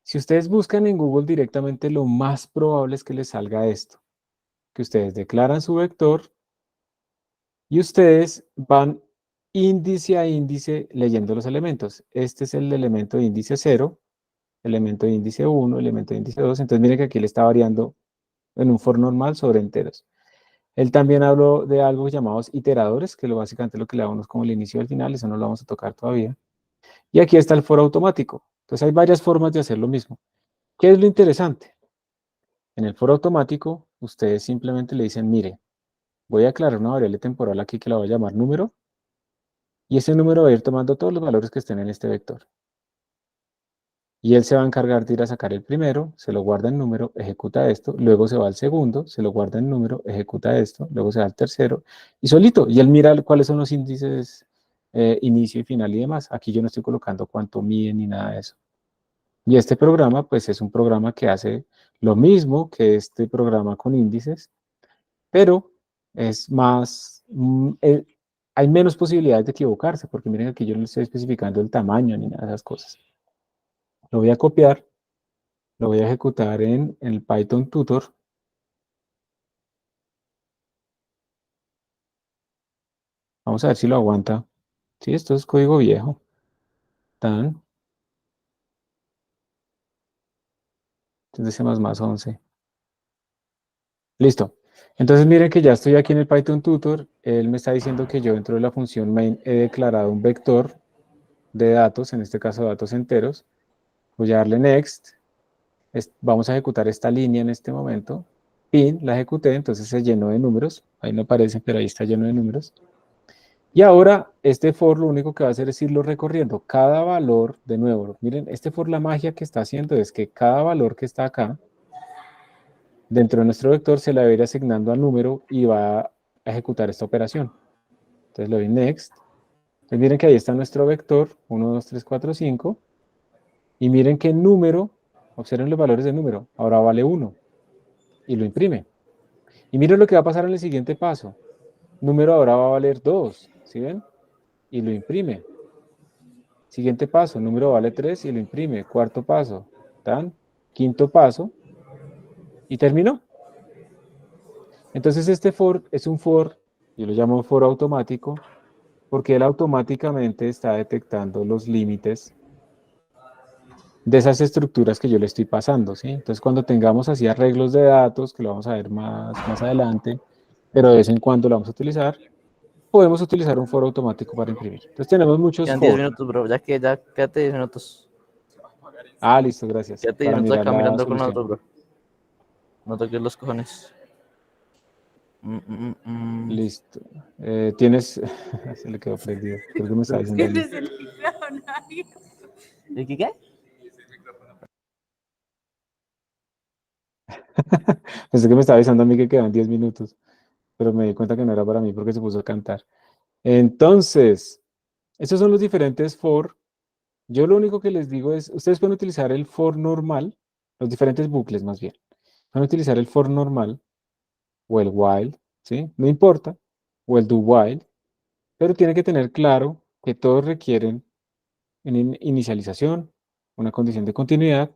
Si ustedes buscan en Google directamente, lo más probable es que les salga esto, que ustedes declaran su vector y ustedes van índice a índice leyendo los elementos. Este es el elemento de índice 0, elemento de índice 1, elemento de índice 2. Entonces miren que aquí le está variando en un for normal sobre enteros. Él también habló de algo llamados iteradores, que básicamente lo que le damos como el inicio y el final, eso no lo vamos a tocar todavía. Y aquí está el for automático. Entonces hay varias formas de hacer lo mismo. ¿Qué es lo interesante? En el for automático, ustedes simplemente le dicen, mire, voy a declarar una variable temporal aquí que la voy a llamar número, y ese número va a ir tomando todos los valores que estén en este vector. Y él se va a encargar de ir a sacar el primero, se lo guarda en número, ejecuta esto, luego se va al segundo, se lo guarda en número, ejecuta esto, luego se va al tercero, y solito, y él mira cuáles son los índices inicio y final y demás. Aquí yo no estoy colocando cuánto mide ni nada de eso. Y este programa, pues es un programa que hace lo mismo que este programa con índices, pero es más, hay menos posibilidades de equivocarse, porque miren aquí yo no le estoy especificando el tamaño ni nada de esas cosas. Lo voy a copiar, lo voy a ejecutar en el Python Tutor. Vamos a ver si lo aguanta. Sí, esto es código viejo. Tan. Entonces C++11. Listo. Entonces miren que ya estoy aquí en el Python Tutor. Él me está diciendo que yo dentro de la función main he declarado un vector de datos, en este caso datos enteros. Voy a darle next. Vamos a ejecutar esta línea en este momento. Pin, la ejecuté, entonces se llenó de números. Ahí no aparece, pero ahí está lleno de números. Y ahora este for lo único que va a hacer es irlo recorriendo. Cada valor, de nuevo, miren, este for la magia que está haciendo es que cada valor que está acá, dentro de nuestro vector, se le va a ir asignando al número y va a ejecutar esta operación. Entonces le doy next. Entonces miren que ahí está nuestro vector, 1, 2, 3, 4, 5. Y miren que el número, observen los valores del número, ahora vale 1. y lo imprime. Y miren lo que va a pasar en el siguiente paso. Número ahora va a valer 2, ¿sí ven? Y lo imprime. Siguiente paso, número vale 3 y lo imprime. Cuarto paso, ¿tan? Quinto paso, y terminó. Entonces este for es un for, yo lo llamo for automático, porque él automáticamente está detectando los límites de esas estructuras que yo le estoy pasando, ¿sí? Entonces cuando tengamos así arreglos de datos, que lo vamos a ver más adelante, pero de vez en cuando lo vamos a utilizar, podemos utilizar un for automático para imprimir. Entonces tenemos muchos Quedan 10 for. minutos, bro. Ya quédate 10 minutos. Ah, listo, gracias. Quédate 10 Para minutos mirar acá la mirando con solución. nosotros, bro. No toques los cojones. Listo. Tienes... Se le quedó prendido. Creo que me está diciendo a mí. ¿Y qué? Pensé que me estaba avisando a mí que quedan 10 minutos, pero me di cuenta que no era para mí porque se puso a cantar. Entonces, estos son los diferentes for. Yo lo único que les digo es, ustedes pueden utilizar el for normal, los diferentes bucles más bien. Pueden utilizar el for normal o el while, ¿sí? No importa, o el do while, pero tiene que tener claro que todos requieren una inicialización, una condición de continuidad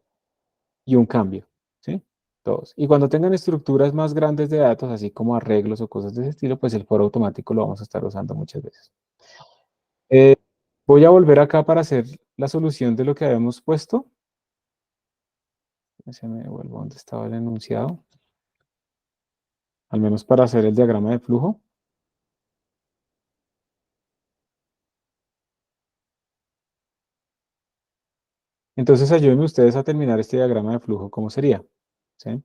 y un cambio, ¿sí? Todos. Y cuando tengan estructuras más grandes de datos, así como arreglos o cosas de ese estilo, pues el for automático lo vamos a estar usando muchas veces. Voy a volver acá para hacer la solución de lo que habíamos puesto. Se me devuelvo donde estaba el enunciado. Al menos para hacer el diagrama de flujo. Entonces ayúdenme ustedes a terminar este diagrama de flujo, ¿cómo sería? ¿Sí?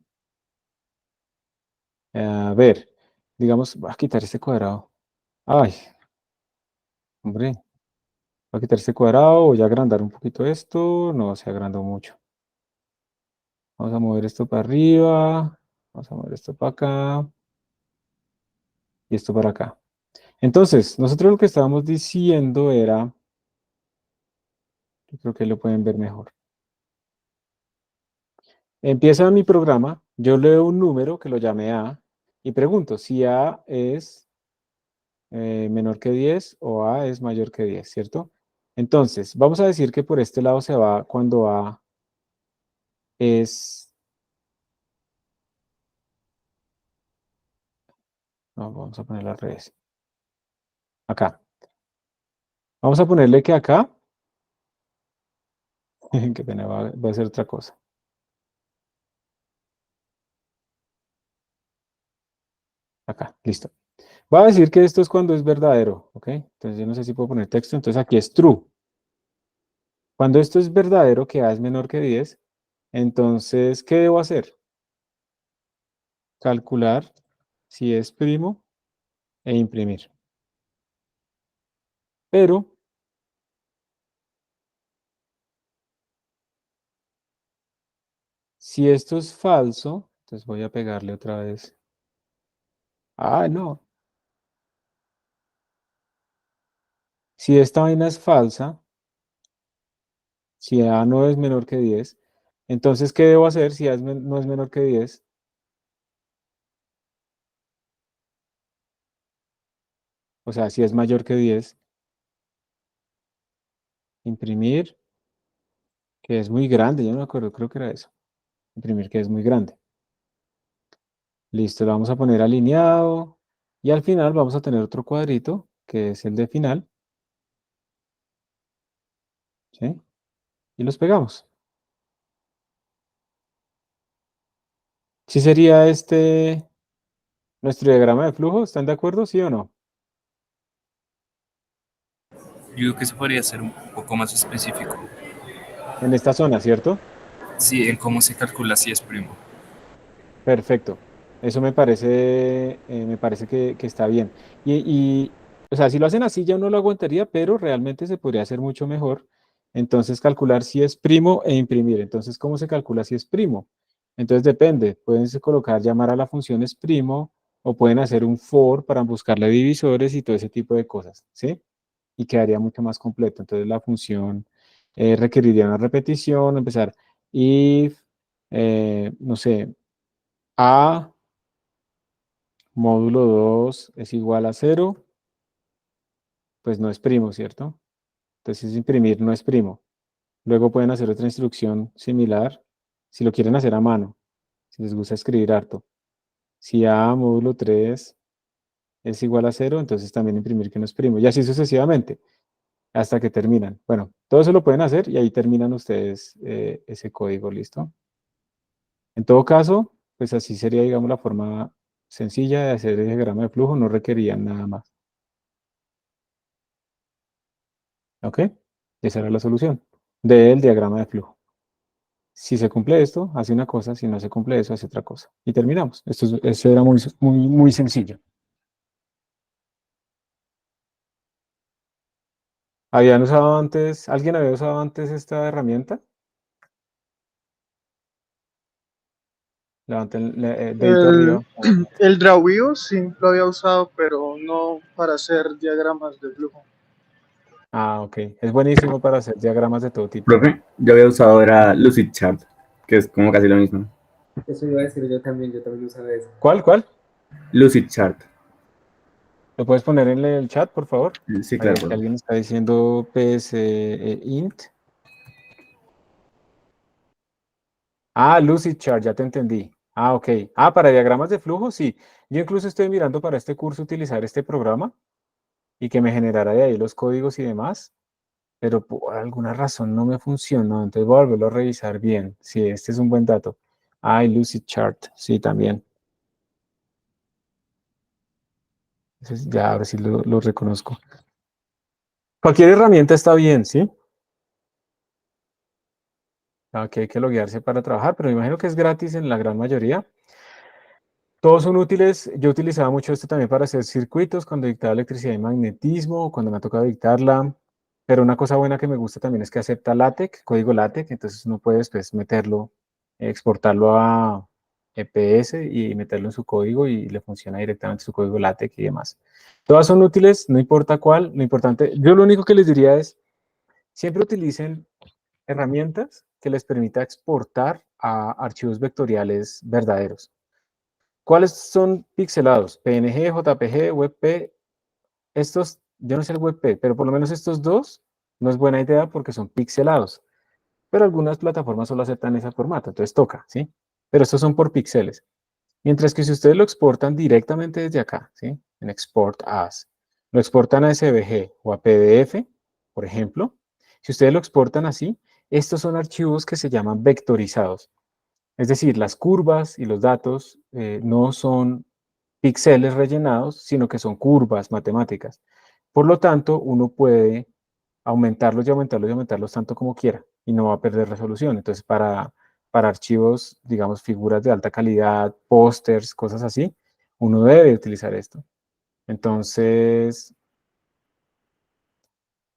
A ver, digamos, voy a quitar este cuadrado. Ay, hombre, voy a quitar este cuadrado, voy a agrandar un poquito esto. No, se agrandó mucho. Vamos a mover esto para arriba. Vamos a mover esto para acá. Y esto para acá. Entonces, nosotros lo que estábamos diciendo era, yo creo que lo pueden ver mejor. Empieza mi programa, yo leo un número que lo llame A y pregunto si A es menor que 10 o A es mayor que 10, ¿cierto? Entonces, vamos a decir que por este lado se va cuando A es... No, vamos a ponerlo al revés. Acá. Vamos a ponerle que acá... Qué pena, va a ser otra cosa. Acá, listo. Va a decir que esto es cuando es verdadero, ¿ok? Entonces yo no sé si puedo poner texto, entonces aquí es true. Cuando esto es verdadero, que A es menor que 10, entonces, ¿qué debo hacer? Calcular si es primo e imprimir. Pero, si esto es falso, entonces voy a pegarle otra vez. Ah, no. Si esta vaina es falsa, si A no es menor que 10, entonces, ¿qué debo hacer si A no es menor que 10? O sea, si es mayor que 10, imprimir, que es muy grande, yo no me acuerdo, creo que era eso. Imprimir que es muy grande. Listo, lo vamos a poner alineado. Y al final vamos a tener otro cuadrito, que es el de final. ¿Sí? Y los pegamos. ¿Sí sería este nuestro diagrama de flujo? ¿Están de acuerdo? ¿Sí o no? Yo creo que se podría ser un poco más específico. En esta zona, ¿cierto? Sí, en cómo se calcula si es primo. Perfecto. Eso me parece que está bien. O sea, si lo hacen así ya no lo aguantaría, pero realmente se podría hacer mucho mejor. Entonces, calcular si es primo e imprimir. Entonces, ¿cómo se calcula si es primo? Entonces, depende. Pueden colocar, llamar a la función es primo, o pueden hacer un for para buscarle divisores y todo ese tipo de cosas, ¿sí? Y quedaría mucho más completo. Entonces, la función requeriría una repetición, empezar if, no sé, A módulo 2 es igual a 0, pues no es primo, ¿cierto? Entonces imprimir no es primo. Luego pueden hacer otra instrucción similar, si lo quieren hacer a mano, si les gusta escribir harto. Si A módulo 3 es igual a 0, entonces también imprimir que no es primo. Y así sucesivamente, hasta que terminan. Bueno, todo eso lo pueden hacer y ahí terminan ustedes ese código, ¿listo? En todo caso, pues así sería, digamos, la forma sencilla de hacer el diagrama de flujo, no requerían nada más. ¿Ok? Esa era la solución del diagrama de flujo. Si se cumple esto, hace una cosa, si no se cumple eso, hace otra cosa. Y terminamos. Esto era muy sencillo. ¿Habían usado antes, alguien había usado antes esta herramienta? Levanten dedito arriba. El Drawview sí lo había usado, pero no para hacer diagramas de flujo. Ah, ok. Es buenísimo para hacer diagramas de todo tipo. Profe, yo había usado era Lucidchart, que es como casi lo mismo. Eso iba a decir yo también usaba eso. ¿Cuál? Lucidchart. ¿Lo puedes poner en el chat, por favor? Sí, Ahí claro. es que alguien está diciendo PS int. Ah, Lucidchart, ya te entendí. Ah, ok. Ah, para diagramas de flujo, sí. Yo incluso estoy mirando para este curso utilizar este programa y que me generara de ahí los códigos y demás, pero por alguna razón no me funcionó, entonces voy a volverlo a revisar bien. Sí, este es un buen dato. Ah, y Lucidchart, sí, también. Entonces, ya ahora sí lo reconozco. Cualquier herramienta está bien, ¿sí? Aquí hay que loguearse para trabajar, pero me imagino que es gratis en la gran mayoría. Todos son útiles. Yo utilizaba mucho esto también para hacer circuitos cuando dictaba electricidad y magnetismo, cuando me ha tocado dictarla. Pero una cosa buena que me gusta también es que acepta LaTeX, código LaTeX, entonces uno puede después meterlo, exportarlo a EPS y meterlo en su código y le funciona directamente su código LaTeX y demás. Todas son útiles, no importa cuál, lo importante, yo lo único que les diría es, siempre utilicen herramientas que les permita exportar a archivos vectoriales verdaderos. ¿Cuáles son pixelados? PNG, JPG, WebP. Estos, yo no sé el WebP, pero por lo menos estos dos no es buena idea porque son pixelados. Pero algunas plataformas solo aceptan ese formato, entonces toca, ¿sí? Pero estos son por píxeles. Mientras que si ustedes lo exportan directamente desde acá, ¿sí? En Export As, lo exportan a SVG o a PDF, por ejemplo. Si ustedes lo exportan así, estos son archivos que se llaman vectorizados. Es decir, las curvas y los datos no son píxeles rellenados, sino que son curvas matemáticas. Por lo tanto, uno puede aumentarlos y aumentarlos y aumentarlos tanto como quiera y no va a perder resolución. Entonces, para archivos, digamos, figuras de alta calidad, pósters, cosas así, uno debe utilizar esto. Entonces,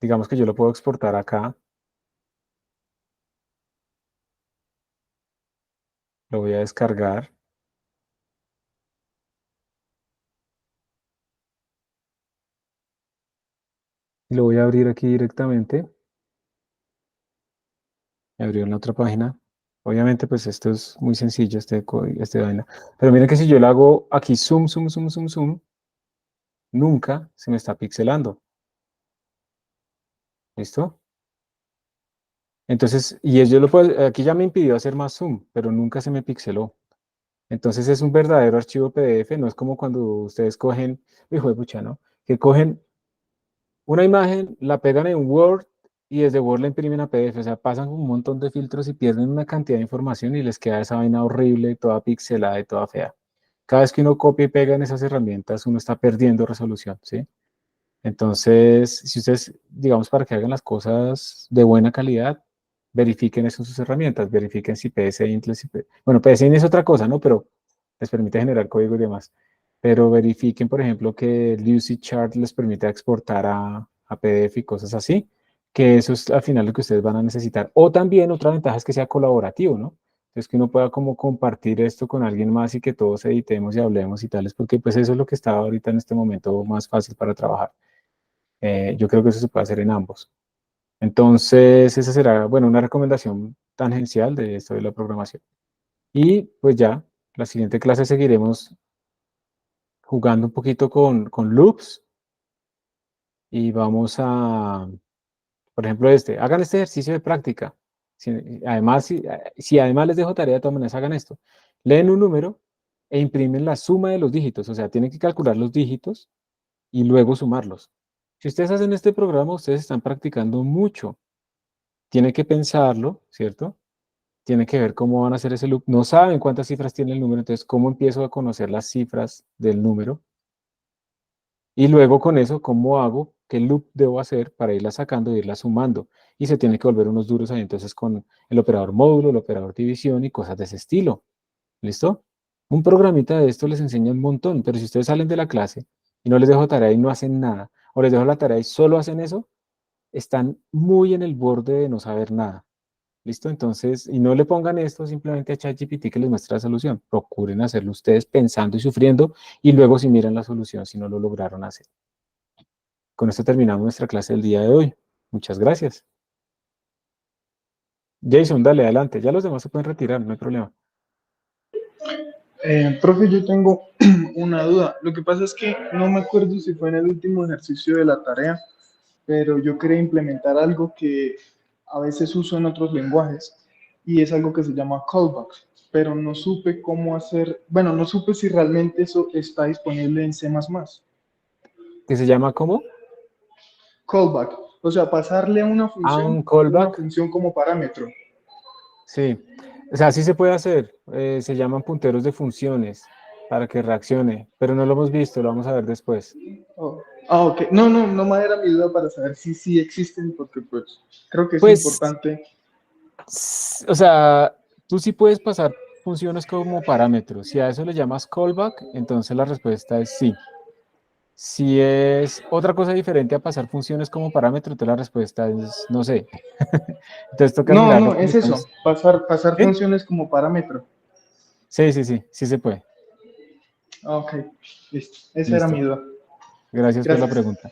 digamos que yo lo puedo exportar acá. Lo voy a descargar. Y lo voy a abrir aquí directamente. Me abrió en la otra página. Obviamente, pues esto es muy sencillo, este vaina. Pero miren que si yo le hago aquí zoom, nunca se me está pixelando. ¿Listo? Entonces, y yo lo puedo, aquí ya me impidió hacer más zoom, pero nunca se me pixeló. Entonces es un verdadero archivo PDF, no es como cuando ustedes cogen, hijo de pucha, ¿no? Que cogen una imagen, la pegan en Word y desde Word la imprimen a PDF, o sea, pasan un montón de filtros y pierden una cantidad de información y les queda esa vaina horrible, toda pixelada y toda fea. Cada vez que uno copia y pega en esas herramientas, uno está perdiendo resolución, ¿sí? Entonces, si ustedes, digamos, para que hagan las cosas de buena calidad, verifiquen eso en sus herramientas, verifiquen si PSInt bueno, PSInt es otra cosa, ¿no? Pero les permite generar código y demás. Pero verifiquen, por ejemplo, que Lucidchart les permite exportar a PDF y cosas así, que eso es al final lo que ustedes van a necesitar. O también otra ventaja es que sea colaborativo, ¿no? Entonces que uno pueda como compartir esto con alguien más y que todos editemos y hablemos y tales, porque pues eso es lo que está ahorita en este momento más fácil para trabajar. Yo creo que eso se puede hacer en ambos. Entonces, esa será, bueno, una recomendación tangencial de esto de la programación. Y pues ya, La siguiente clase seguiremos jugando un poquito con loops y vamos a, por ejemplo, hagan este ejercicio de práctica. Además, si además les dejo tarea, de todas maneras hagan esto. Leen un número e imprimen la suma de los dígitos, o sea, tienen que calcular los dígitos y luego sumarlos. Si ustedes hacen este programa, ustedes están practicando mucho. Tienen que pensarlo, ¿cierto? Tienen que ver cómo van a hacer ese loop. No saben cuántas cifras tiene el número, entonces, ¿cómo empiezo a conocer las cifras del número? Y luego con eso, ¿cómo hago? ¿Qué loop debo hacer para irla sacando e irla sumando? Y se tiene que volver unos duros ahí, entonces, con el operador módulo, el operador división y cosas de ese estilo. ¿Listo? Un programita de esto les enseña un montón, pero si ustedes salen de la clase y no les dejo tarea y no hacen nada, o les dejo la tarea y solo hacen eso, están muy en el borde de no saber nada. ¿Listo? Entonces, y no le pongan esto simplemente a ChatGPT que les muestre la solución. Procuren hacerlo ustedes pensando y sufriendo y luego si miran la solución si no lo lograron hacer. Con esto terminamos nuestra clase del día de hoy. Muchas gracias. Jason, dale, adelante. Ya los demás se pueden retirar, no hay problema. Profe, yo tengo una duda. Lo que pasa es que no me acuerdo si fue en el último ejercicio de la tarea, pero yo quería implementar algo que a veces uso en otros lenguajes y es algo que se llama callback, pero no supe cómo hacer, bueno, no supe si realmente eso está disponible en C++. ¿Qué se llama cómo? Callback, o sea, pasarle a una un callback. función como parámetro. Sí, o sea, sí se puede hacer. Se llaman punteros de funciones para que reaccione, pero no lo hemos visto, lo vamos a ver después. Ok. No más era mi duda para saber si sí existen, porque pues creo que es Pues, importante. O sea, tú sí puedes pasar funciones como parámetros. Si a eso le llamas callback, entonces la respuesta es sí. Si es otra cosa diferente a pasar funciones como parámetro, entonces la respuesta es no sé. Entonces toca mirarlo. No, es eso, pasar ¿Sí? funciones como parámetro. Sí se puede. Ok, listo. Esa era mi duda. Gracias por la pregunta.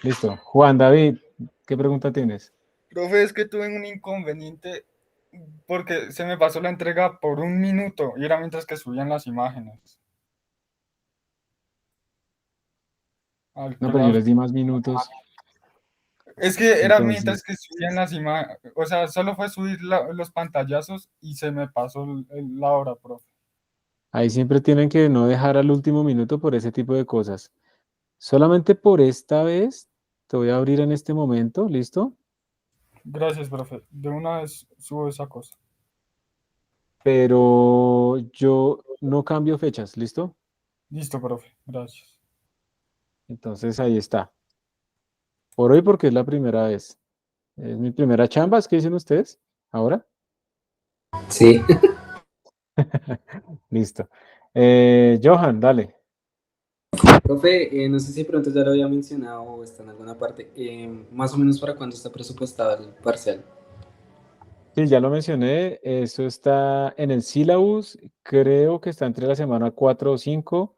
Listo. Juan David, ¿qué pregunta tienes? Profe, es que tuve un inconveniente porque se me pasó la entrega por 1 minuto y era mientras que subían las imágenes. No, pero yo les di más minutos. Es que era Entonces, mientras que subían las imágenes, o sea, solo fue subir los pantallazos y se me pasó la hora, profe. ahí siempre tienen que no dejar al último minuto por ese tipo de cosas. Solamente por esta vez te voy a abrir en este momento, ¿listo? Gracias, profe. De una vez subo esa cosa. Pero yo no cambio fechas, ¿listo? Listo, profe. Gracias. Entonces ahí está. Por hoy porque es la primera vez. Es mi primera chamba, ¿qué dicen ustedes? ¿Ahora? Sí. Listo. Johan, dale. Profe, no sé si pronto ya lo había mencionado o está en alguna parte. Más o menos para cuándo está presupuestado el parcial. Sí, ya lo mencioné. Eso está en el syllabus. Creo que está entre la semana 4 o 5.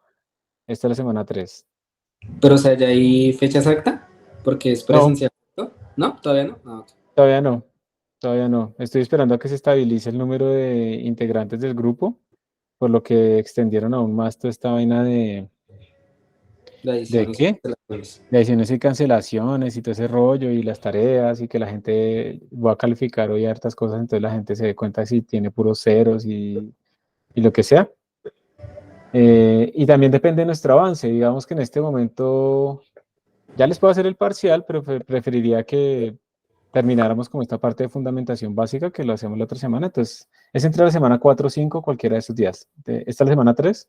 Esta es la semana 3. Pero, o sea, ¿ya hay fecha exacta? Porque es presencial. ¿No? ¿Todavía no? No. Todavía no. Estoy esperando a que se estabilice el número de integrantes del grupo, por lo que extendieron aún más toda esta vaina de... ¿De qué? De adiciones y cancelaciones y todo ese rollo y las tareas y que la gente va a calificar hoy hartas cosas, entonces la gente se dé cuenta si tiene puros ceros y lo que sea. Y también depende de nuestro avance. Digamos que en este momento ya les puedo hacer el parcial, pero preferiría que termináramos con esta parte de fundamentación básica que lo hacemos la otra semana. Entonces, es entre la semana 4 o 5, cualquiera de esos días. Esta es la semana 3,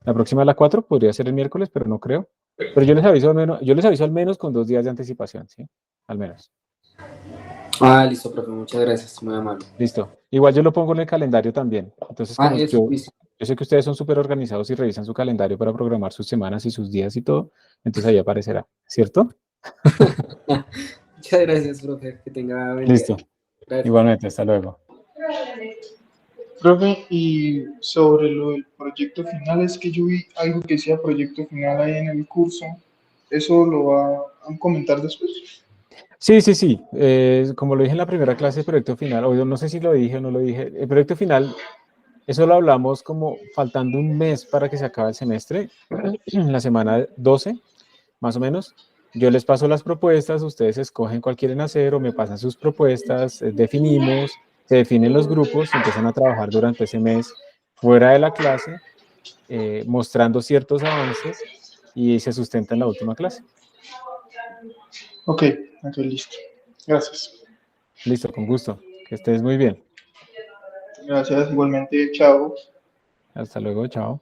la próxima es la 4, podría ser el miércoles, pero no creo. Pero yo les aviso al menos con 2 días de anticipación, ¿sí? Al menos. Ah, listo, profe, muchas gracias, muy amable. Listo. Igual yo lo pongo en el calendario también. Entonces, como yo sé que ustedes son súper organizados y revisan su calendario para programar sus semanas y sus días y todo, entonces ahí aparecerá, ¿cierto? Muchas gracias, profe, que tenga buen día. Listo. Gracias. Igualmente, hasta luego. Profe, y sobre lo del proyecto final, es que yo vi algo que decía proyecto final ahí en el curso. ¿Eso lo va a comentar después? Sí. Como lo dije en la primera clase de proyecto final, o yo no sé si lo dije o no lo dije, el proyecto final Eso lo hablamos como faltando un mes para que se acabe el semestre, la semana 12, más o menos. Yo les paso las propuestas, ustedes escogen cuál quieren hacer o me pasan sus propuestas, definimos, se definen los grupos, empiezan a trabajar durante ese mes fuera de la clase, mostrando ciertos avances y se sustenta en la última clase. Ok, listo. Gracias. Listo, con gusto. Que estés muy bien. Gracias, igualmente. Chao. Hasta luego, chao.